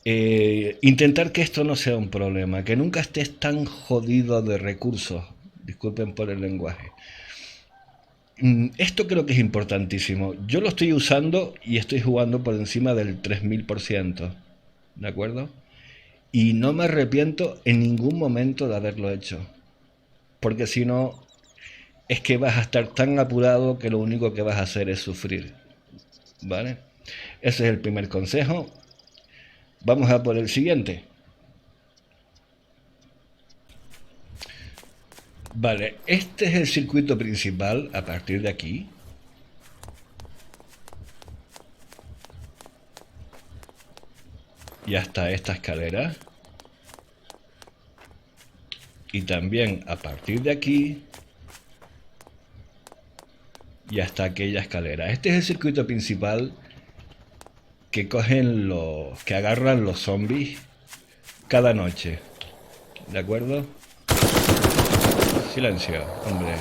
Intentar que esto no sea un problema, que nunca estés tan jodido de recursos. Disculpen por el lenguaje. Esto creo que es importantísimo. Yo lo estoy usando y estoy jugando por encima del 3000%, ¿de acuerdo? Y no me arrepiento en ningún momento de haberlo hecho, porque si no, es que vas a estar tan apurado que lo único que vas a hacer es sufrir, ¿vale? Ese es el primer consejo. Vamos a por el siguiente. Vale, este es el circuito principal a partir de aquí. Y hasta esta escalera. Y también a partir de aquí. Y hasta aquella escalera. Este es el circuito principal que que agarran los zombies cada noche. ¿De acuerdo? Silencio, hombre,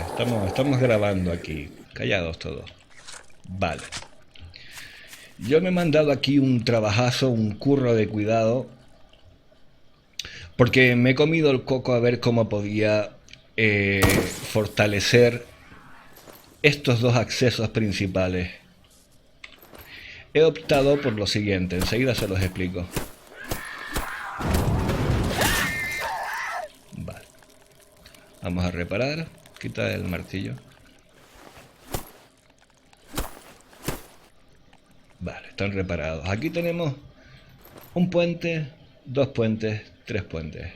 estamos grabando aquí, callados todos. Vale. Yo me he mandado aquí un trabajazo, un curro de cuidado, porque me he comido el coco a ver cómo podía fortalecer estos dos accesos principales. He optado por lo siguiente, enseguida se los explico. Vale. Vamos a reparar. Quita el martillo. Vale, están reparados. Aquí tenemos un puente, 2 puentes, 3 puentes.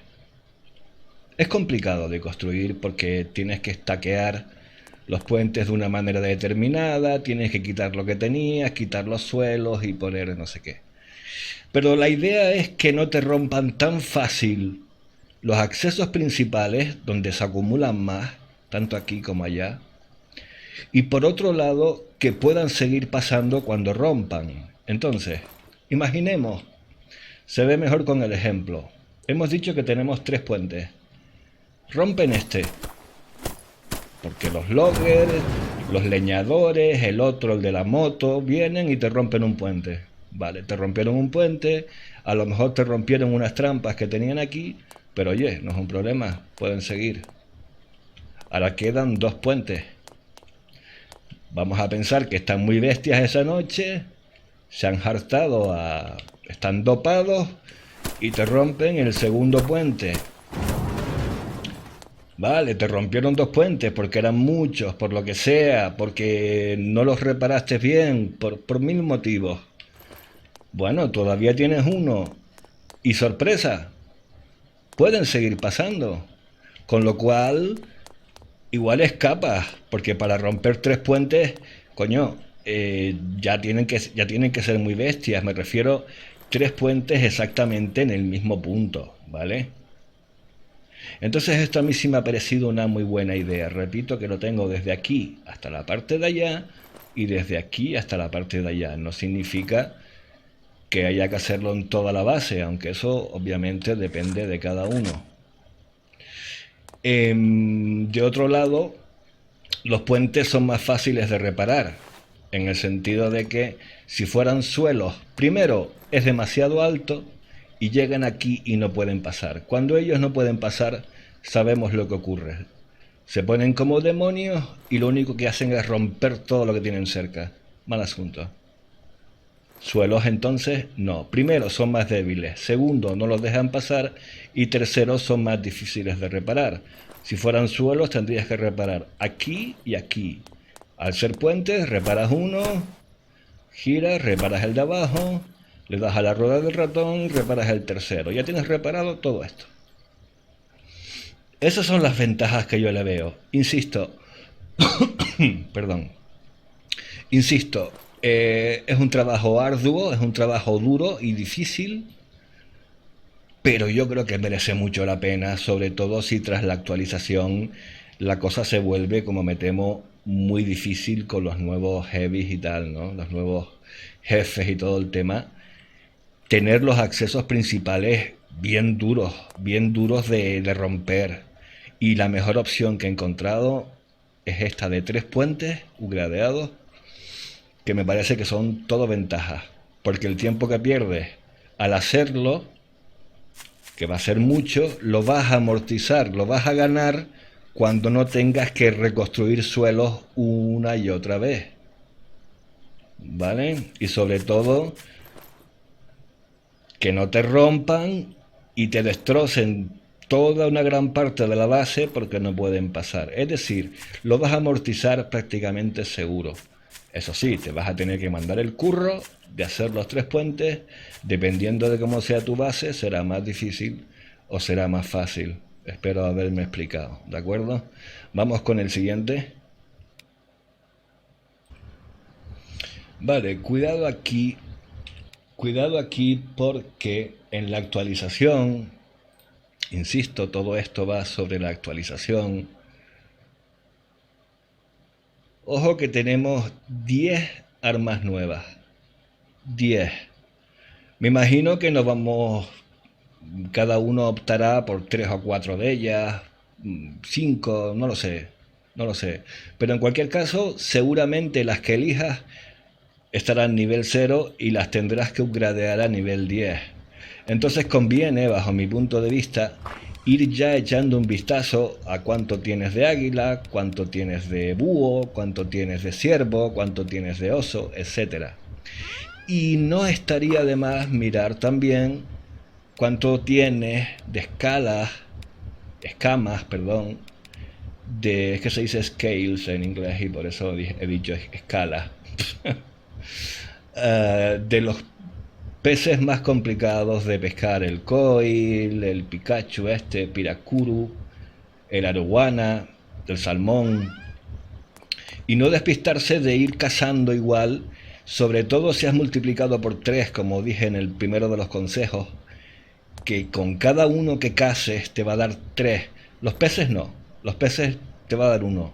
Es complicado de construir porque tienes que stackear los puentes de una manera determinada, tienes que quitar lo que tenías, quitar los suelos y poner no sé qué. Pero la idea es que no te rompan tan fácil los accesos principales, donde se acumulan más, tanto aquí como allá, y por otro lado, que puedan seguir pasando cuando rompan. Entonces, imaginemos, se ve mejor con el ejemplo. Hemos dicho que tenemos 3 puentes. Rompen este, porque los loggers, los leñadores, el otro, el de la moto, vienen y te rompen un puente. Vale, te rompieron un puente, a lo mejor te rompieron unas trampas que tenían aquí, pero oye, no es un problema, pueden seguir. Ahora quedan 2 puentes. Vamos a pensar que están muy bestias esa noche, se han hartado, están dopados y te rompen el segundo puente. Vale, te rompieron 2 puentes porque eran muchos, por lo que sea, porque no los reparaste bien, por 1000 motivos. Bueno, todavía tienes uno. Y sorpresa, pueden seguir pasando. Con lo cual, igual escapas, porque para romper 3 puentes, coño, ya tienen que ser muy bestias. Me refiero 3 puentes exactamente en el mismo punto, ¿vale? Entonces esto a mí sí me ha parecido una muy buena idea. Repito que lo tengo desde aquí hasta la parte de allá y desde aquí hasta la parte de allá. No significa que haya que hacerlo en toda la base, aunque eso obviamente depende de cada uno. De otro lado, los puentes son más fáciles de reparar, en el sentido de que si fueran suelos, primero es demasiado alto y llegan aquí y no pueden pasar. Cuando ellos no pueden pasar, sabemos lo que ocurre. Se ponen como demonios y lo único que hacen es romper todo lo que tienen cerca. Mal asunto. Suelos entonces, no. Primero, son más débiles. Segundo, no los dejan pasar. Y tercero, son más difíciles de reparar. Si fueran suelos, tendrías que reparar aquí y aquí. Al ser puentes, reparas uno, giras, reparas el de abajo, le das a la rueda del ratón y reparas el tercero. Ya tienes reparado todo esto. Esas son las ventajas que yo le veo. Insisto, perdón. Insisto, es un trabajo arduo, es un trabajo duro y difícil, pero yo creo que merece mucho la pena, sobre todo si tras la actualización la cosa se vuelve, como me temo, muy difícil con los nuevos heavies y tal, ¿no? Los nuevos jefes y todo el tema. Tener los accesos principales bien duros de romper. Y la mejor opción que he encontrado es esta de 3 puentes gradeados, que me parece que son todo ventajas, porque el tiempo que pierdes al hacerlo, que va a ser mucho, lo vas a amortizar, lo vas a ganar cuando no tengas que reconstruir suelos una y otra vez, ¿vale? Y sobre todo, que no te rompan y te destrocen toda una gran parte de la base porque no pueden pasar. Es decir, lo vas a amortizar prácticamente seguro. Eso sí, te vas a tener que mandar el curro de hacer los 3 puentes. Dependiendo de cómo sea tu base, será más difícil o será más fácil. Espero haberme explicado, ¿de acuerdo? Vamos con el siguiente. Vale, cuidado aquí porque en la actualización, insisto, todo esto va sobre la actualización. Ojo que tenemos 10 armas nuevas. 10. Me imagino que cada uno optará por 3 o 4 de ellas, 5, no lo sé. Pero en cualquier caso, seguramente las que elijas estarán nivel 0 y las tendrás que upgradear a nivel 10. Entonces conviene, bajo mi punto de vista, ir ya echando un vistazo a cuánto tienes de águila, cuánto tienes de búho, cuánto tienes de ciervo, cuánto tienes de oso, etc. Y no estaría de más mirar también cuánto tienes de escamas, es que se dice scales en inglés y por eso he dicho escalas, de los peces más complicados de pescar, el koi, el Pikachu, Piracuru, el arowana, el salmón. Y no despistarse de ir cazando igual, sobre todo si has multiplicado por 3, como dije en el primero de los consejos, que con cada uno que caces te va a dar 3. Los peces no, los peces te va a dar uno,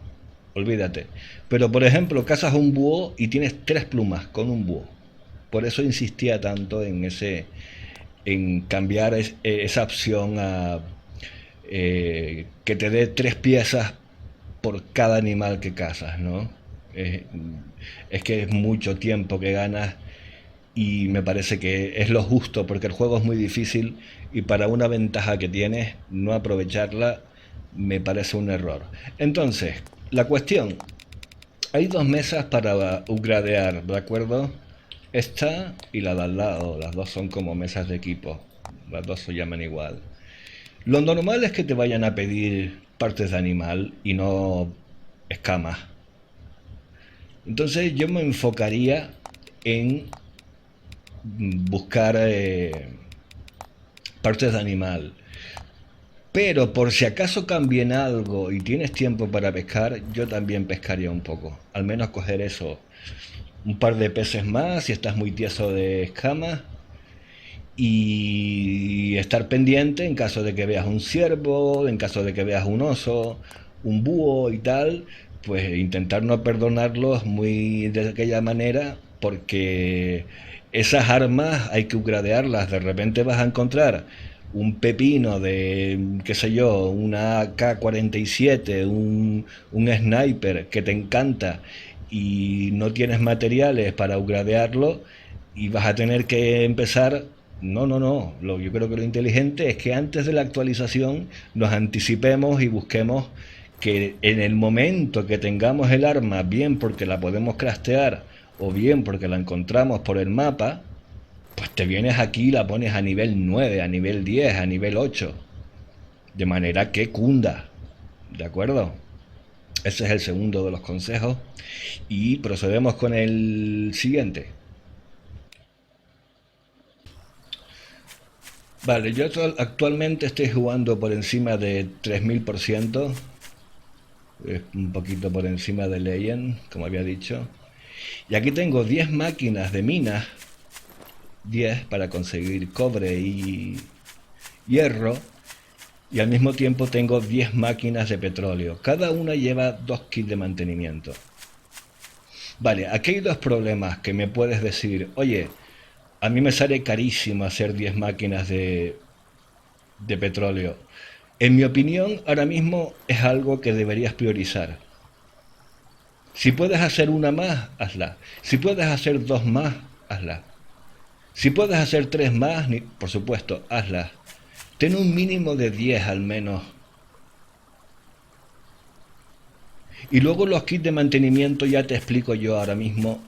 olvídate. Pero por ejemplo, cazas un búho y tienes 3 plumas con un búho. Por eso insistía tanto en cambiar esa opción a que te dé 3 piezas por cada animal que cazas, ¿no? Es, es que es mucho tiempo que ganas y me parece que es lo justo porque el juego es muy difícil y para una ventaja que tienes no aprovecharla me parece un error. Entonces, la cuestión, hay 2 mesas para upgradear, ¿de acuerdo? Esta y la de al lado, las dos son como mesas de equipo, las dos se llaman igual. Lo normal es que te vayan a pedir partes de animal y no escamas. Entonces yo me enfocaría en buscar partes de animal. Pero por si acaso cambien algo y tienes tiempo para pescar, yo también pescaría un poco. Al menos coger eso, un par de peces más si estás muy tieso de escamas y estar pendiente en caso de que veas un ciervo, en caso de que veas un oso, un búho y tal, pues intentar no perdonarlos muy de aquella manera porque esas armas hay que upgradearlas. De repente vas a encontrar un pepino de, qué sé yo, una AK-47, un sniper que te encanta y no tienes materiales para upgradearlo y vas a tener que empezar. No, no, no. Yo creo que lo inteligente es que antes de la actualización nos anticipemos y busquemos que en el momento que tengamos el arma, bien porque la podemos craftear o bien porque la encontramos por el mapa, pues te vienes aquí y la pones a nivel 9, a nivel 10, a nivel 8. De manera que cunda. ¿De acuerdo? Ese es el segundo de los consejos. Y procedemos con el siguiente. Vale, yo actualmente estoy jugando por encima de 3000%, un poquito por encima de Legend, como había dicho. Y aquí tengo 10 máquinas de minas, 10 para conseguir cobre y hierro, y al mismo tiempo tengo 10 máquinas de petróleo. Cada una lleva 2 kits de mantenimiento. Vale, aquí hay dos problemas que me puedes decir, oye, a mí me sale carísimo hacer 10 máquinas de petróleo. En mi opinión, ahora mismo es algo que deberías priorizar. Si puedes hacer una más, hazla. Si puedes hacer dos más, hazla. Si puedes hacer tres más, por supuesto, hazla. Ten un mínimo de 10 al menos. Y luego los kits de mantenimiento ya te explico yo ahora mismo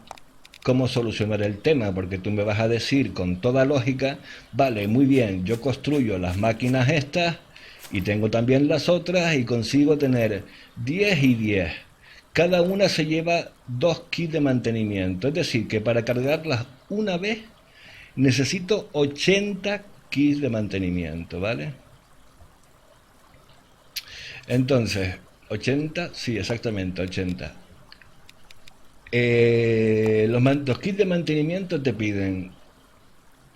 cómo solucionar el tema, porque tú me vas a decir con toda lógica, vale, muy bien, yo construyo las máquinas estas y tengo también las otras y consigo tener 10 y 10. Cada una se lleva 2 kits de mantenimiento, es decir, que para cargarlas una vez necesito 80 kits de mantenimiento, ¿vale? Entonces, 80, sí, exactamente, 80. Los kits de mantenimiento te piden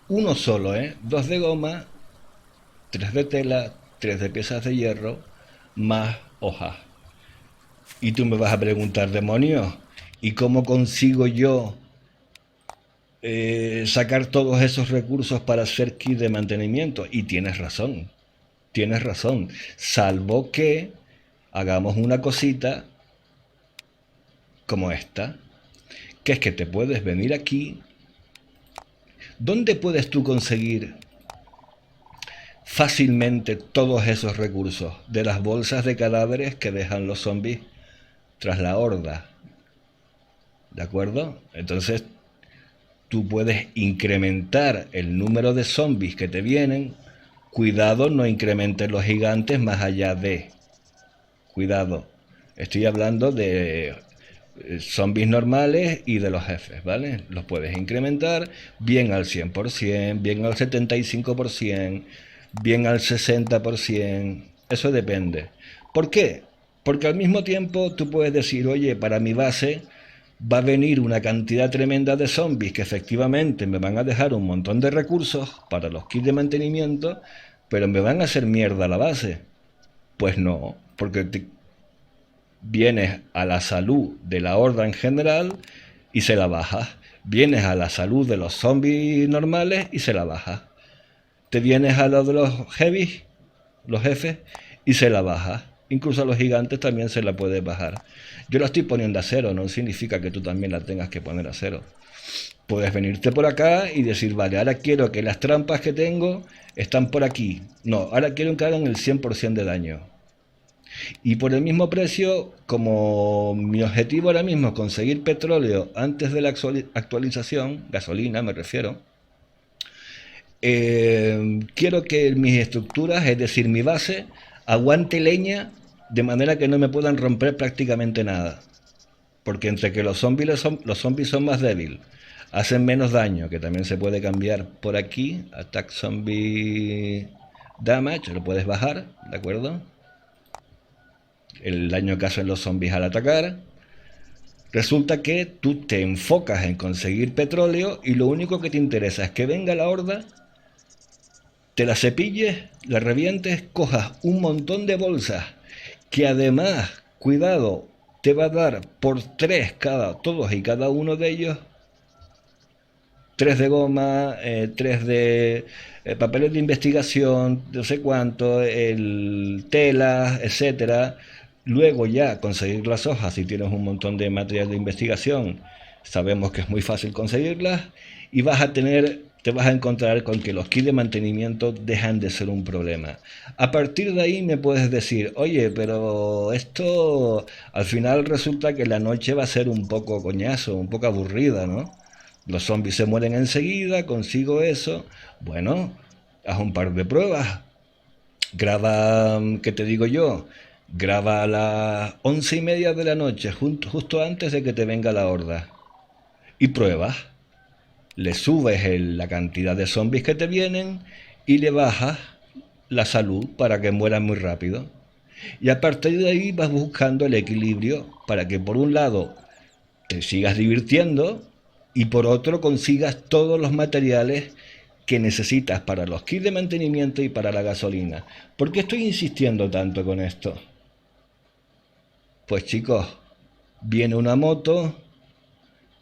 uno solo, ¿eh? Dos de goma, tres de tela, tres de piezas de hierro, más hojas. Y tú me vas a preguntar, demonios, ¿y cómo consigo yo sacar todos esos recursos para hacer kit de mantenimiento? Y tienes razón, salvo que hagamos una cosita como esta, que es que te puedes venir aquí. ¿Dónde puedes tú conseguir fácilmente todos esos recursos? De las bolsas de cadáveres que dejan los zombies tras la horda. ¿De acuerdo? Entonces tú puedes incrementar el número de zombies que te vienen. Cuidado, no incrementes los gigantes más allá de. Cuidado. Estoy hablando de zombies normales y de los jefes, ¿vale? Los puedes incrementar bien al 100%, bien al 75%, bien al 60%. Eso depende. ¿Por qué? Porque al mismo tiempo tú puedes decir, oye, para mi base va a venir una cantidad tremenda de zombies que efectivamente me van a dejar un montón de recursos para los kits de mantenimiento, pero me van a hacer mierda la base. Pues no, porque vienes a la salud de la horda en general y se la bajas. Vienes a la salud de los zombies normales y se la bajas. Te vienes a lo de los heavy, los jefes, y se la bajas. Incluso a los gigantes también se la puedes bajar. Yo la estoy poniendo a cero, no significa que tú también la tengas que poner a cero. Puedes venirte por acá y decir, vale, ahora quiero que las trampas que tengo están por aquí. No, ahora quiero que hagan el 100% de daño. Y por el mismo precio, como mi objetivo ahora mismo es conseguir petróleo antes de la actualización, gasolina me refiero, quiero que mis estructuras, es decir, mi base, aguante leña de manera que no me puedan romper prácticamente nada. Porque entre que los zombies son más débiles, hacen menos daño, que también se puede cambiar por aquí, Attack Zombie Damage, lo puedes bajar, ¿de acuerdo? El daño que hacen los zombies al atacar. Resulta que tú te enfocas en conseguir petróleo y lo único que te interesa es que venga la horda, te la cepilles, la revientes, cojas un montón de bolsas que además, cuidado, te va a dar por 3 todos y cada uno de ellos, 3 de goma, 3 de papeles de investigación, no sé cuánto, telas, etcétera. Luego ya conseguir las hojas, si tienes un montón de material de investigación, sabemos que es muy fácil conseguirlas y te vas a encontrar con que los kits de mantenimiento dejan de ser un problema. A partir de ahí me puedes decir, oye, pero esto al final resulta que la noche va a ser un poco coñazo, un poco aburrida, ¿no? Los zombies se mueren enseguida, consigo eso. Bueno, haz un par de pruebas. Graba, ¿qué te digo yo? Graba a las 11:30 de la noche, justo antes de que te venga la horda. Y pruebas. Le subes la cantidad de zombies que te vienen y le bajas la salud para que mueran muy rápido. Y a partir de ahí vas buscando el equilibrio para que por un lado te sigas divirtiendo y por otro consigas todos los materiales que necesitas para los kits de mantenimiento y para la gasolina. ¿Por qué estoy insistiendo tanto con esto? Pues chicos, viene una moto,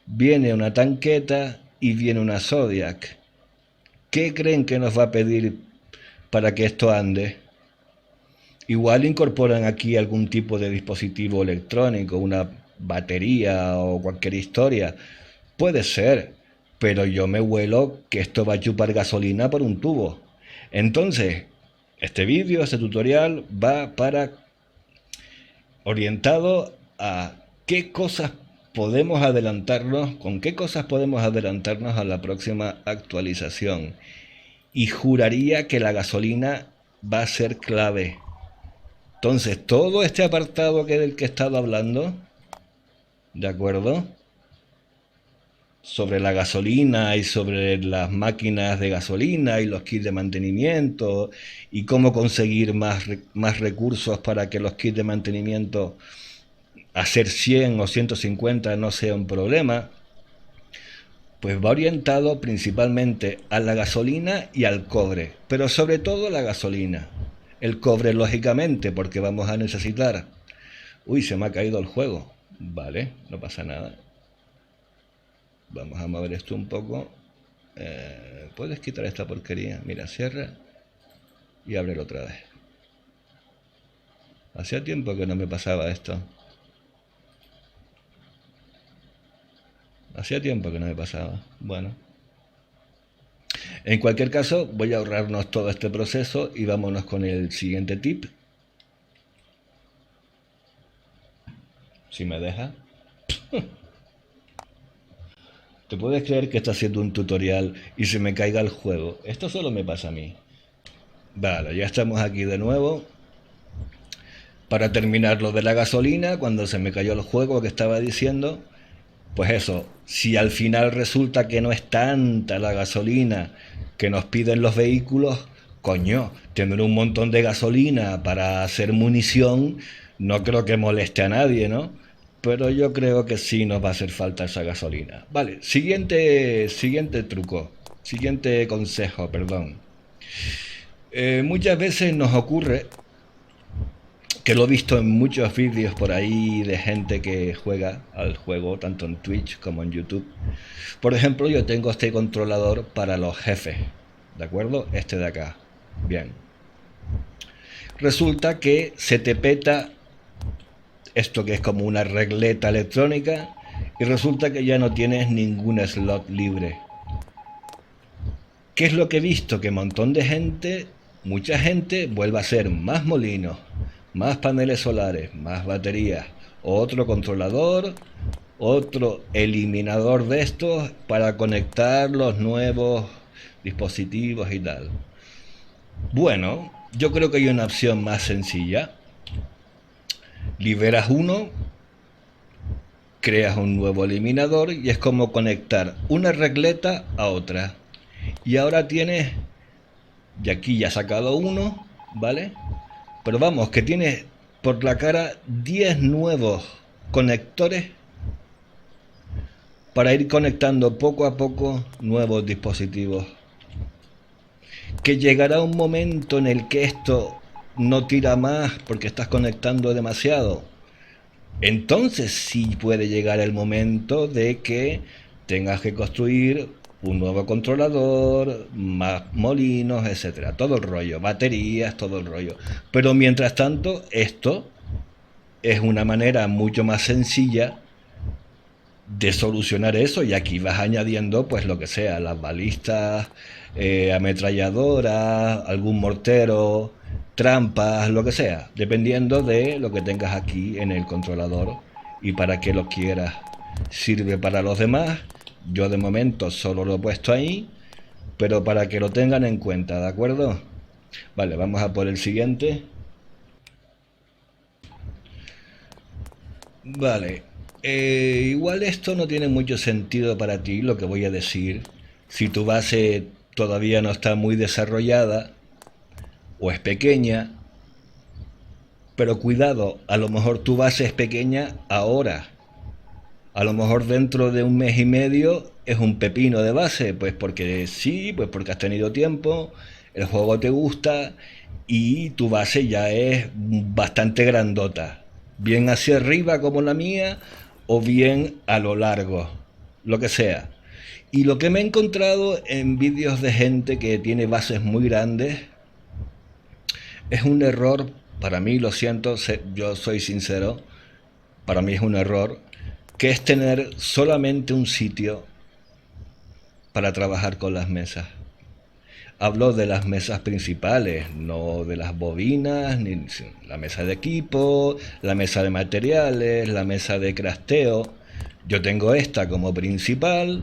viene una tanqueta y viene una Zodiac. ¿Qué creen que nos va a pedir para que esto ande? Igual incorporan aquí algún tipo de dispositivo electrónico, una batería o cualquier historia. Puede ser, pero yo me huelo que esto va a chupar gasolina por un tubo. Entonces, este vídeo, este tutorial va orientado a qué cosas podemos adelantarnos, con qué cosas podemos adelantarnos a la próxima actualización. Y juraría que la gasolina va a ser clave. Entonces, todo este apartado del que he estado hablando, ¿de acuerdo? Sobre la gasolina y sobre las máquinas de gasolina y los kits de mantenimiento y cómo conseguir más recursos para que los kits de mantenimiento hacer 100 o 150 no sea un problema, pues va orientado principalmente a la gasolina y al cobre, pero sobre todo la gasolina. El cobre, lógicamente, porque vamos a necesitar... Uy, se me ha caído el juego. Vale, no pasa nada. Vamos a mover esto un poco. ¿Puedes quitar esta porquería? Mira, cierra y ábrelo otra vez. Hacía tiempo que no me pasaba esto. Hacía tiempo que no me pasaba. Bueno. En cualquier caso, voy a ahorrarnos todo este proceso y vámonos con el siguiente tip. Si me deja. ¿Te puedes creer que está haciendo un tutorial y se me caiga el juego? Esto solo me pasa a mí. Vale, ya estamos aquí de nuevo. Para terminar lo de la gasolina, cuando se me cayó el juego que estaba diciendo, pues eso, si al final resulta que no es tanta la gasolina que nos piden los vehículos, coño, tener un montón de gasolina para hacer munición No creo que moleste a nadie, ¿no? Pero yo creo que sí nos va a hacer falta esa gasolina. Vale, siguiente truco, siguiente consejo, perdón. Muchas veces nos ocurre, que lo he visto en muchos vídeos por ahí de gente que juega al juego, tanto en Twitch como en YouTube. Por ejemplo, yo tengo este controlador para los jefes, ¿de acuerdo? Este de acá. Bien. Resulta que se te peta esto que es como una regleta electrónica y resulta que ya no tienes ningún slot libre. ¿Qué es lo que he visto? Que un montón de gente, mucha gente, vuelve a hacer más molinos, más paneles solares, más baterías, otro controlador, otro eliminador de estos para conectar los nuevos dispositivos y tal. Bueno, yo creo que hay una opción más sencilla. Liberas uno, creas un nuevo eliminador y es como conectar una regleta a otra. Y ahora tienes, y aquí ya has sacado uno, ¿vale? Pero vamos, que tienes por la cara 10 nuevos conectores para ir conectando poco a poco nuevos dispositivos. Que llegará un momento en el que esto no tira más porque estás conectando demasiado. Entonces sí puede llegar el momento de que tengas que construir un nuevo controlador, más molinos, etcétera, todo el rollo, baterías, todo el rollo. Pero mientras tanto, esto es una manera mucho más sencilla de solucionar eso, y aquí vas añadiendo pues lo que sea, las balistas, ametralladoras, algún mortero, trampas, lo que sea, dependiendo de lo que tengas aquí en el controlador y para qué lo quieras. Sirve para los demás, yo de momento solo lo he puesto ahí, pero para que lo tengan en cuenta, ¿de acuerdo? Vale, vamos a por el siguiente. Vale, igual esto no tiene mucho sentido para ti lo que voy a decir. Si tu base todavía no está muy desarrollada o es pequeña, pero cuidado, a lo mejor tu base es pequeña ahora. A lo mejor dentro de un mes y medio es un pepino de base, pues porque sí, pues porque has tenido tiempo, el juego te gusta y tu base ya es bastante grandota. Bien hacia arriba como la mía o bien a lo largo, lo que sea. Y lo que me he encontrado en vídeos de gente que tiene bases muy grandes es un error, para mí, lo siento, yo soy sincero, para mí es un error, que es tener solamente un sitio para trabajar con las mesas. Hablo de las mesas principales, no de las bobinas, ni la mesa de equipo, la mesa de materiales, la mesa de crafteo. Yo tengo esta como principal.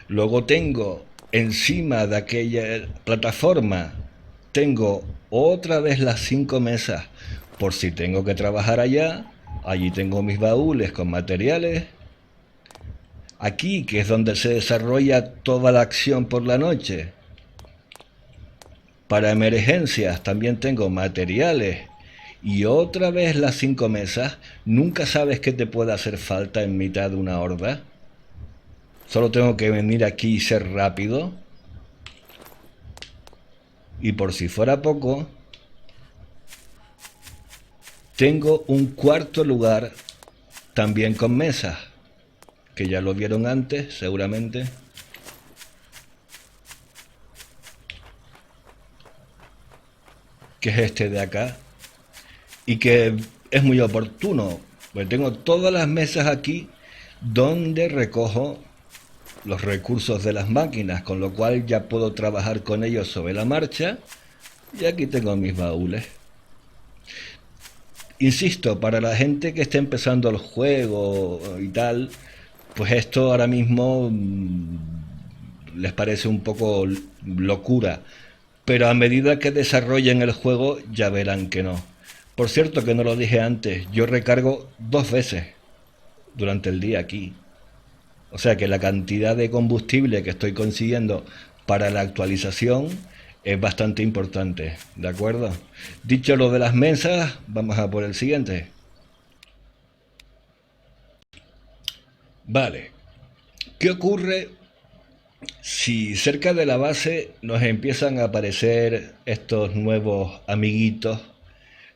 Luego tengo encima de aquella plataforma, tengo otra vez las 5 mesas por si tengo que trabajar allá. Allí tengo mis baúles con materiales. Aquí, que es donde se desarrolla toda la acción por la noche. Para emergencias también tengo materiales. Y otra vez las 5 mesas. Nunca sabes qué te puede hacer falta en mitad de una horda. Solo tengo que venir aquí y ser rápido. Y por si fuera poco, tengo un cuarto lugar también con mesas, que ya lo vieron antes, seguramente. Que es este de acá. Y que es muy oportuno, pues tengo todas las mesas aquí donde recojo los recursos de las máquinas, con lo cual ya puedo trabajar con ellos sobre la marcha. Y aquí tengo mis baúles. Insisto, para la gente que esté empezando el juego y tal, pues esto ahora mismo les parece un poco locura. Pero a medida que desarrollen el juego ya verán que no. Por cierto, que no lo dije antes, yo recargo 2 veces durante el día aquí. O sea que la cantidad de combustible que estoy consiguiendo para la actualización es bastante importante, ¿de acuerdo? Dicho lo de las mesas, vamos a por el siguiente. Vale, ¿qué ocurre si cerca de la base nos empiezan a aparecer estos nuevos amiguitos?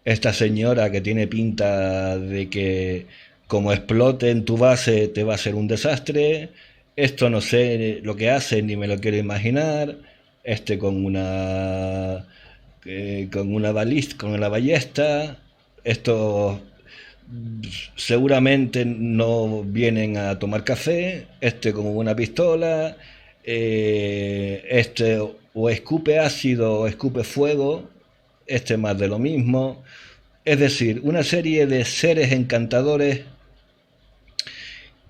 Esta señora que tiene pinta de que como explote en tu base te va a ser un desastre. Esto no sé lo que hace ni me lo quiero imaginar. Este con una balista, con una ballesta. Estos seguramente no vienen a tomar café. Este como una pistola. Este o escupe ácido o escupe fuego. Este más de lo mismo. Es decir, una serie de seres encantadores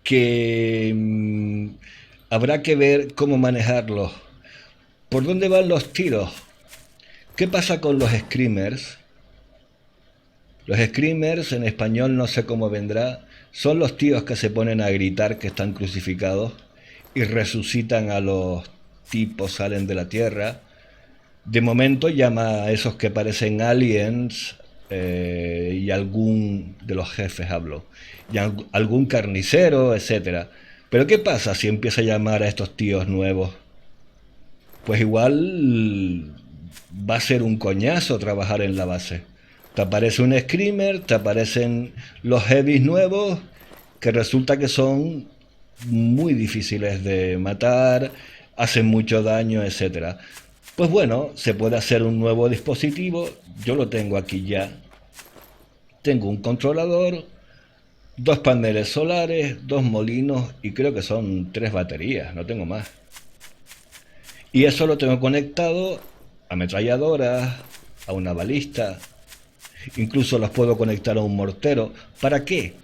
que habrá que ver cómo manejarlos. ¿Por dónde van los tiros? ¿Qué pasa con los screamers? Los screamers, en español no sé cómo vendrá, son los tíos que se ponen a gritar que están crucificados y resucitan a los tipos, salen de la tierra. De momento llama a esos que parecen aliens, y algún de los jefes hablo, y algún carnicero, etcétera. Pero ¿qué pasa si empieza a llamar a estos tíos nuevos? Pues igual va a ser un coñazo trabajar en la base. Te aparece un screamer, te aparecen los heavies nuevos, que resulta que son muy difíciles de matar, hacen mucho daño, etcétera. Pues bueno, se puede hacer un nuevo dispositivo. Yo lo tengo aquí ya. Tengo un controlador, dos paneles solares, dos molinos y creo que son tres baterías, no tengo más. Y eso lo tengo conectado a ametralladoras, a una balista, incluso los puedo conectar a un mortero. ¿Para qué?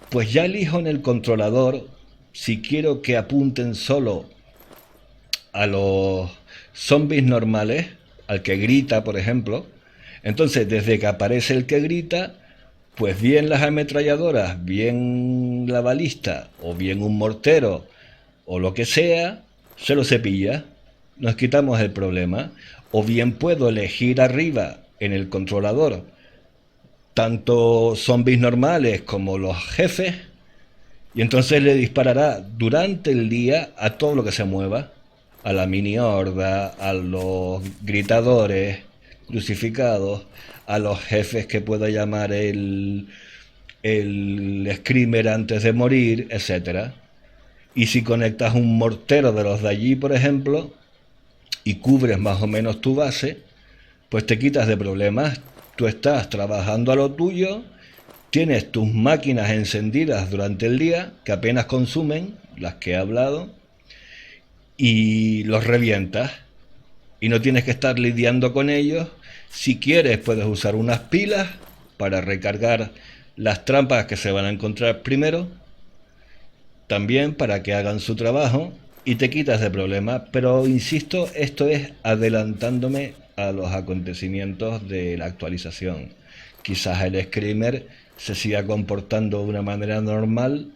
Pues ya elijo en el controlador si quiero que apunten solo a los zombies normales, al que grita, por ejemplo. Entonces, desde que aparece el que grita, pues bien las ametralladoras, bien la balista, o bien un mortero, o lo que sea, se lo cepilla. Nos quitamos el problema. O bien puedo elegir arriba, en el controlador, tanto zombies normales como los jefes, y entonces le disparará durante el día a todo lo que se mueva, a la mini horda, a los gritadores crucificados, a los jefes que pueda llamar el screamer antes de morir, etcétera. Y si conectas un mortero de los de allí, por ejemplo, y cubres más o menos tu base, pues te quitas de problemas. Tú estás trabajando a lo tuyo, tienes tus máquinas encendidas durante el día, que apenas consumen, las que he hablado, y los revientas. Y no tienes que estar lidiando con ellos. Si quieres, puedes usar unas pilas para recargar las trampas que se van a encontrar primero, también para que hagan su trabajo y te quitas de problemas. Pero insisto, esto es adelantándome a los acontecimientos de la actualización. Quizás el screamer se siga comportando de una manera normal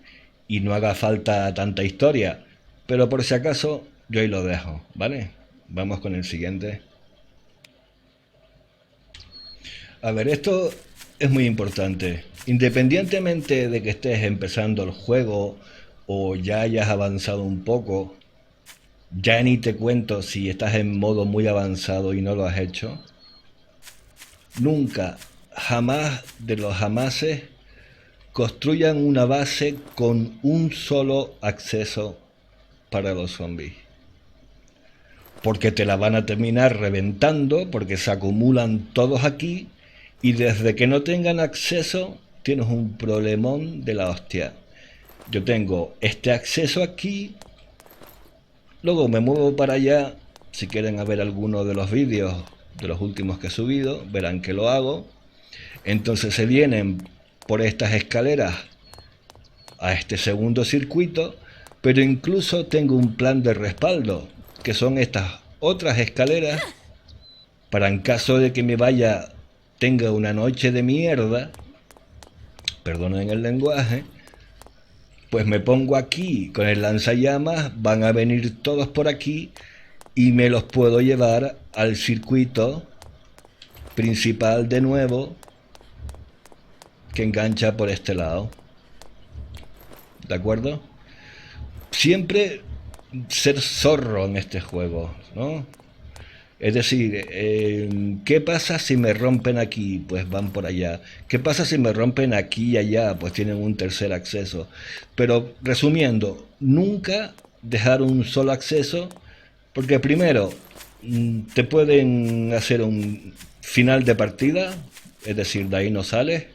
y no haga falta tanta historia, pero por si acaso yo ahí lo dejo, ¿vale? Vamos con el siguiente. A ver, esto es muy importante. Independientemente de que estés empezando el juego o ya hayas avanzado un poco, ya ni te cuento si estás en modo muy avanzado y no lo has hecho. Nunca, jamás de los jamases, construyan una base con un solo acceso para los zombies. Porque te la van a terminar reventando, porque se acumulan todos aquí, y desde que no tengan acceso, tienes un problemón de la hostia. Yo tengo este acceso aquí, luego me muevo para allá. Si quieren ver alguno de los vídeos de los últimos que he subido, verán que lo hago. Entonces se vienen por estas escaleras a este segundo circuito, pero incluso tengo un plan de respaldo, que son estas otras escaleras, para en caso de que me vaya, tenga una noche de mierda, perdonen el lenguaje, pues me pongo aquí con el lanzallamas, van a venir todos por aquí y me los puedo llevar al circuito principal de nuevo, que engancha por este lado. ¿De acuerdo? Siempre ser zorro en este juego, ¿no? Es decir, ¿qué pasa si me rompen aquí? Pues van por allá. ¿Qué pasa si me rompen aquí y allá? Pues tienen un tercer acceso. Pero resumiendo, nunca dejar un solo acceso, porque primero te pueden hacer un final de partida, es decir, de ahí no sales.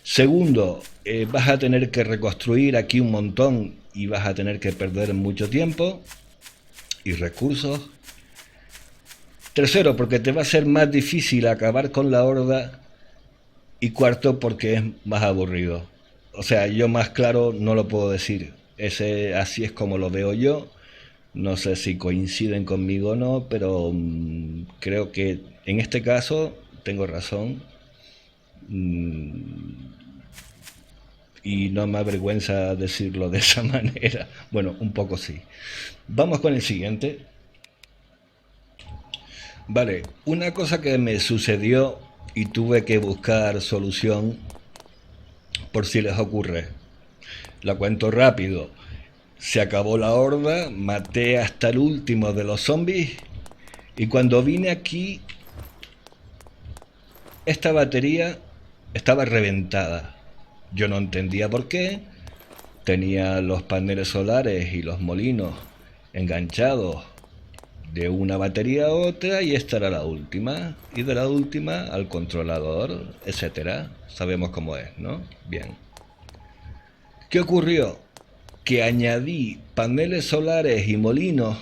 Segundo, vas a tener que reconstruir aquí un montón y vas a tener que perder mucho tiempo y recursos. Tercero, porque te va a ser más difícil acabar con la horda. Y cuarto, porque es más aburrido. O sea, yo más claro no lo puedo decir. Así es como lo veo yo. No sé si coinciden conmigo o no, pero creo que en este caso tengo razón. Y no me avergüenza decirlo de esa manera. Bueno, un poco sí. Vamos con el siguiente. Vale, una cosa que me sucedió y tuve que buscar solución por si les ocurre. La cuento rápido. Se acabó la horda, maté hasta el último de los zombies y cuando vine aquí, esta batería estaba reventada. Yo no entendía por qué. Tenía los paneles solares y los molinos enganchados de una batería a otra y esta era la última. Y de la última al controlador, etcétera. Sabemos cómo es, ¿no? Bien. ¿Qué ocurrió? Que añadí paneles solares y molinos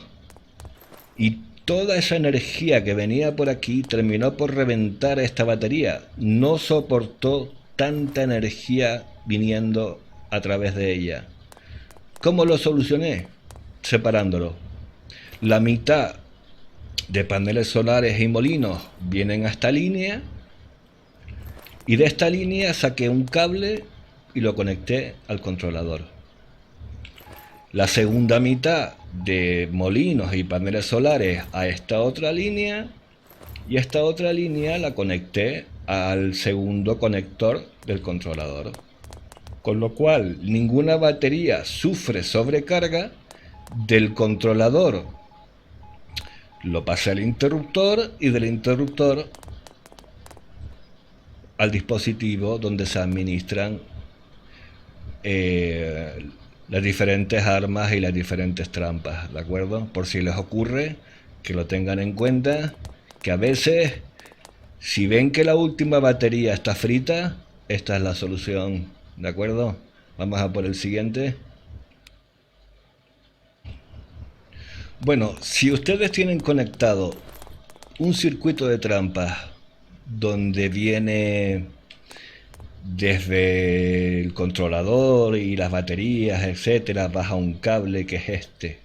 y toda esa energía que venía por aquí terminó por reventar esta batería. No soportó tanta energía viniendo a través de ella. ¿Cómo lo solucioné? Separándolo. La mitad de paneles solares y molinos vienen a esta línea y de esta línea saqué un cable y lo conecté al controlador. La segunda mitad de molinos y paneles solares a esta otra línea y esta otra línea la conecté al segundo conector del controlador. Con lo cual ninguna batería sufre sobrecarga del controlador. Lo pasé al interruptor y del interruptor al dispositivo donde se administran las diferentes armas y las diferentes trampas, ¿de acuerdo? Por si les ocurre, que lo tengan en cuenta, que a veces, si ven que la última batería está frita, esta es la solución, ¿de acuerdo? Vamos a por el siguiente. Bueno, si ustedes tienen conectado un circuito de trampas donde viene desde el controlador y las baterías, etcétera, baja un cable que es este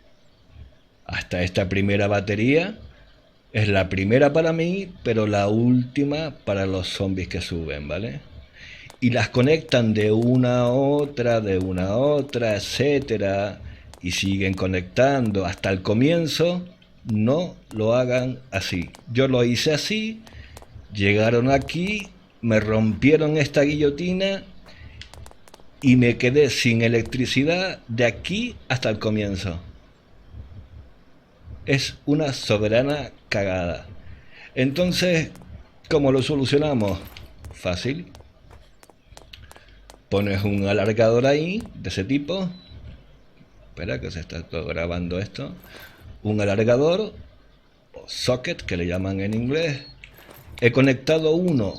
hasta esta primera batería. Es la primera para mí, pero la última para los zombies que suben, ¿vale? Y las conectan de una a otra, etcétera, y siguen conectando hasta el comienzo. No lo hagan así. Yo lo hice así, llegaron aquí, me rompieron esta guillotina y me quedé sin electricidad de aquí hasta el comienzo. Es una soberana cagada. Entonces, ¿cómo lo solucionamos? Fácil. Pones un alargador ahí, de ese tipo. Espera que se está grabando esto. Un alargador, o socket, que le llaman en inglés. He conectado uno,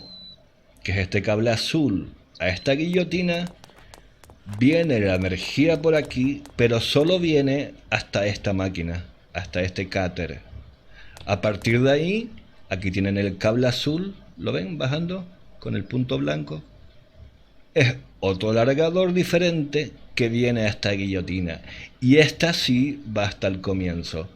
que es este cable azul, a esta guillotina. Viene la energía por aquí, pero solo viene hasta esta máquina, hasta este cáter. A partir de ahí, aquí tienen el cable azul, ¿lo ven bajando con el punto blanco? Es otro alargador diferente que viene a esta guillotina y esta sí va hasta el comienzo.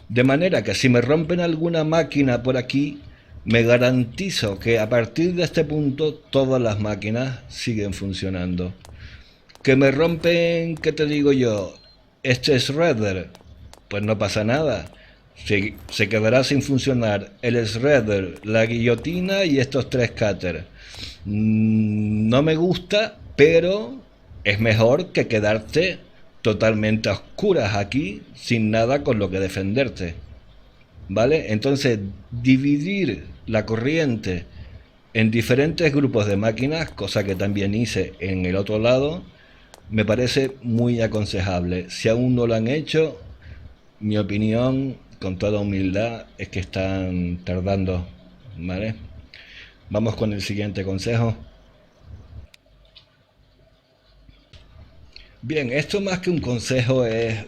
De manera que si me rompen alguna máquina por aquí, me garantizo que a partir de este punto todas las máquinas siguen funcionando. Que me rompen, ¿qué te digo yo? Este shredder, pues no pasa nada. Se quedará sin funcionar el shredder, la guillotina y estos tres cutters. No me gusta, pero es mejor que quedarte totalmente a oscuras aquí sin nada con lo que defenderte. ¿Vale? Entonces, dividir la corriente en diferentes grupos de máquinas, cosa que también hice en el otro lado, me parece muy aconsejable. Si aún no lo han hecho, mi opinión, con toda humildad, es que están tardando. ¿Vale? Vamos con el siguiente consejo. Bien, esto más que un consejo es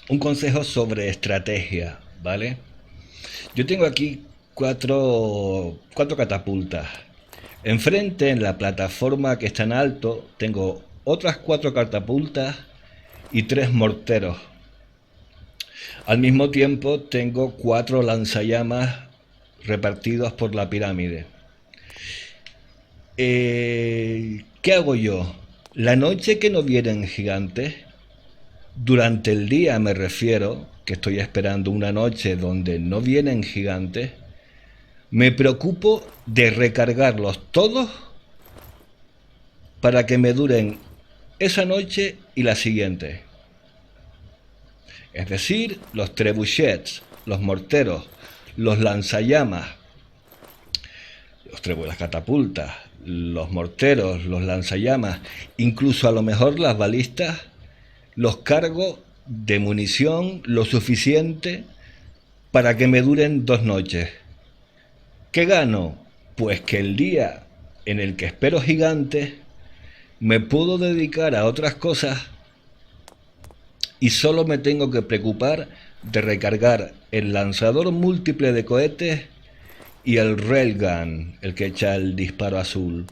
un consejo sobre estrategia, ¿vale? Yo tengo aquí cuatro catapultas. Enfrente, en la plataforma que está en alto, tengo otras cuatro catapultas y tres morteros. Al mismo tiempo, tengo cuatro lanzallamas repartidos por la pirámide. ¿Qué hago yo? La noche que no vienen gigantes, durante el día me refiero, que estoy esperando una noche donde no vienen gigantes, me preocupo de recargarlos todos para que me duren esa noche y la siguiente. Es decir, los trebuchets, los morteros, los lanzallamas, las catapultas, los morteros, los lanzallamas, incluso a lo mejor las balistas, los cargo de munición lo suficiente para que me duren 2 noches. ¿Qué gano? Pues que el día en el que espero gigantes me puedo dedicar a otras cosas y solo me tengo que preocupar de recargar el lanzador múltiple de cohetes y el railgun, el que echa el disparo azul.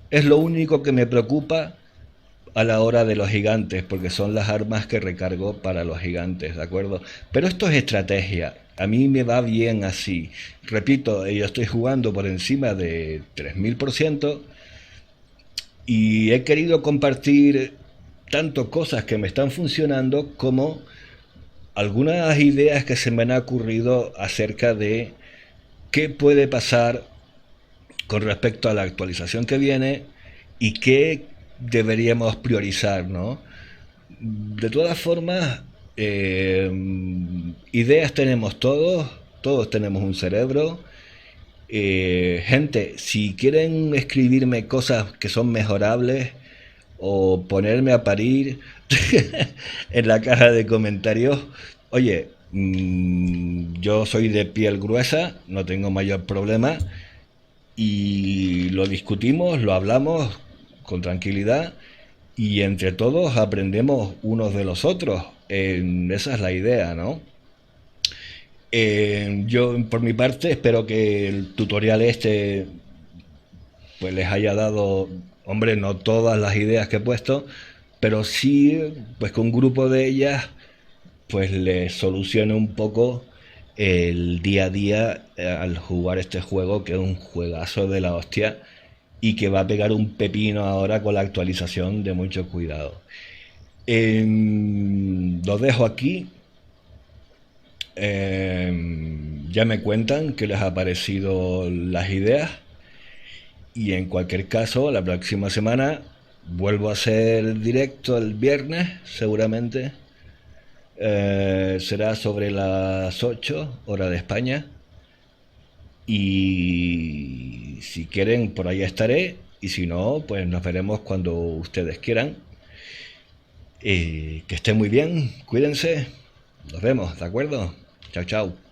Es lo único que me preocupa a la hora de los gigantes, porque son las armas que recargo para los gigantes, ¿de acuerdo? Pero esto es estrategia. A mí me va bien así. Repito, yo estoy jugando por encima de 3000% y he querido compartir tanto cosas que me están funcionando como algunas ideas que se me han ocurrido acerca de qué puede pasar con respecto a la actualización que viene y qué deberíamos priorizar, ¿no? De todas formas, ideas tenemos todos tenemos un cerebro. Gente, si quieren escribirme cosas que son mejorables o ponerme a parir en la caja de comentarios, oye, yo soy de piel gruesa, no tengo mayor problema y lo discutimos, lo hablamos con tranquilidad y entre todos aprendemos unos de los otros. Esa es la idea, ¿no? Yo por mi parte espero que el tutorial este pues les haya dado, hombre, no todas las ideas que he puesto, pero sí pues que un grupo de ellas pues les solucione un poco el día a día al jugar este juego, que es un juegazo de la hostia y que va a pegar un pepino ahora con la actualización, de mucho cuidado. Lo dejo aquí. Ya me cuentan qué les ha parecido las ideas y en cualquier caso la próxima semana vuelvo a hacer directo el viernes seguramente. Será sobre las 8 hora de España y si quieren por ahí estaré y si no pues nos veremos cuando ustedes quieran. Que estén muy bien, cuídense, nos vemos, ¿de acuerdo? Chao, chao.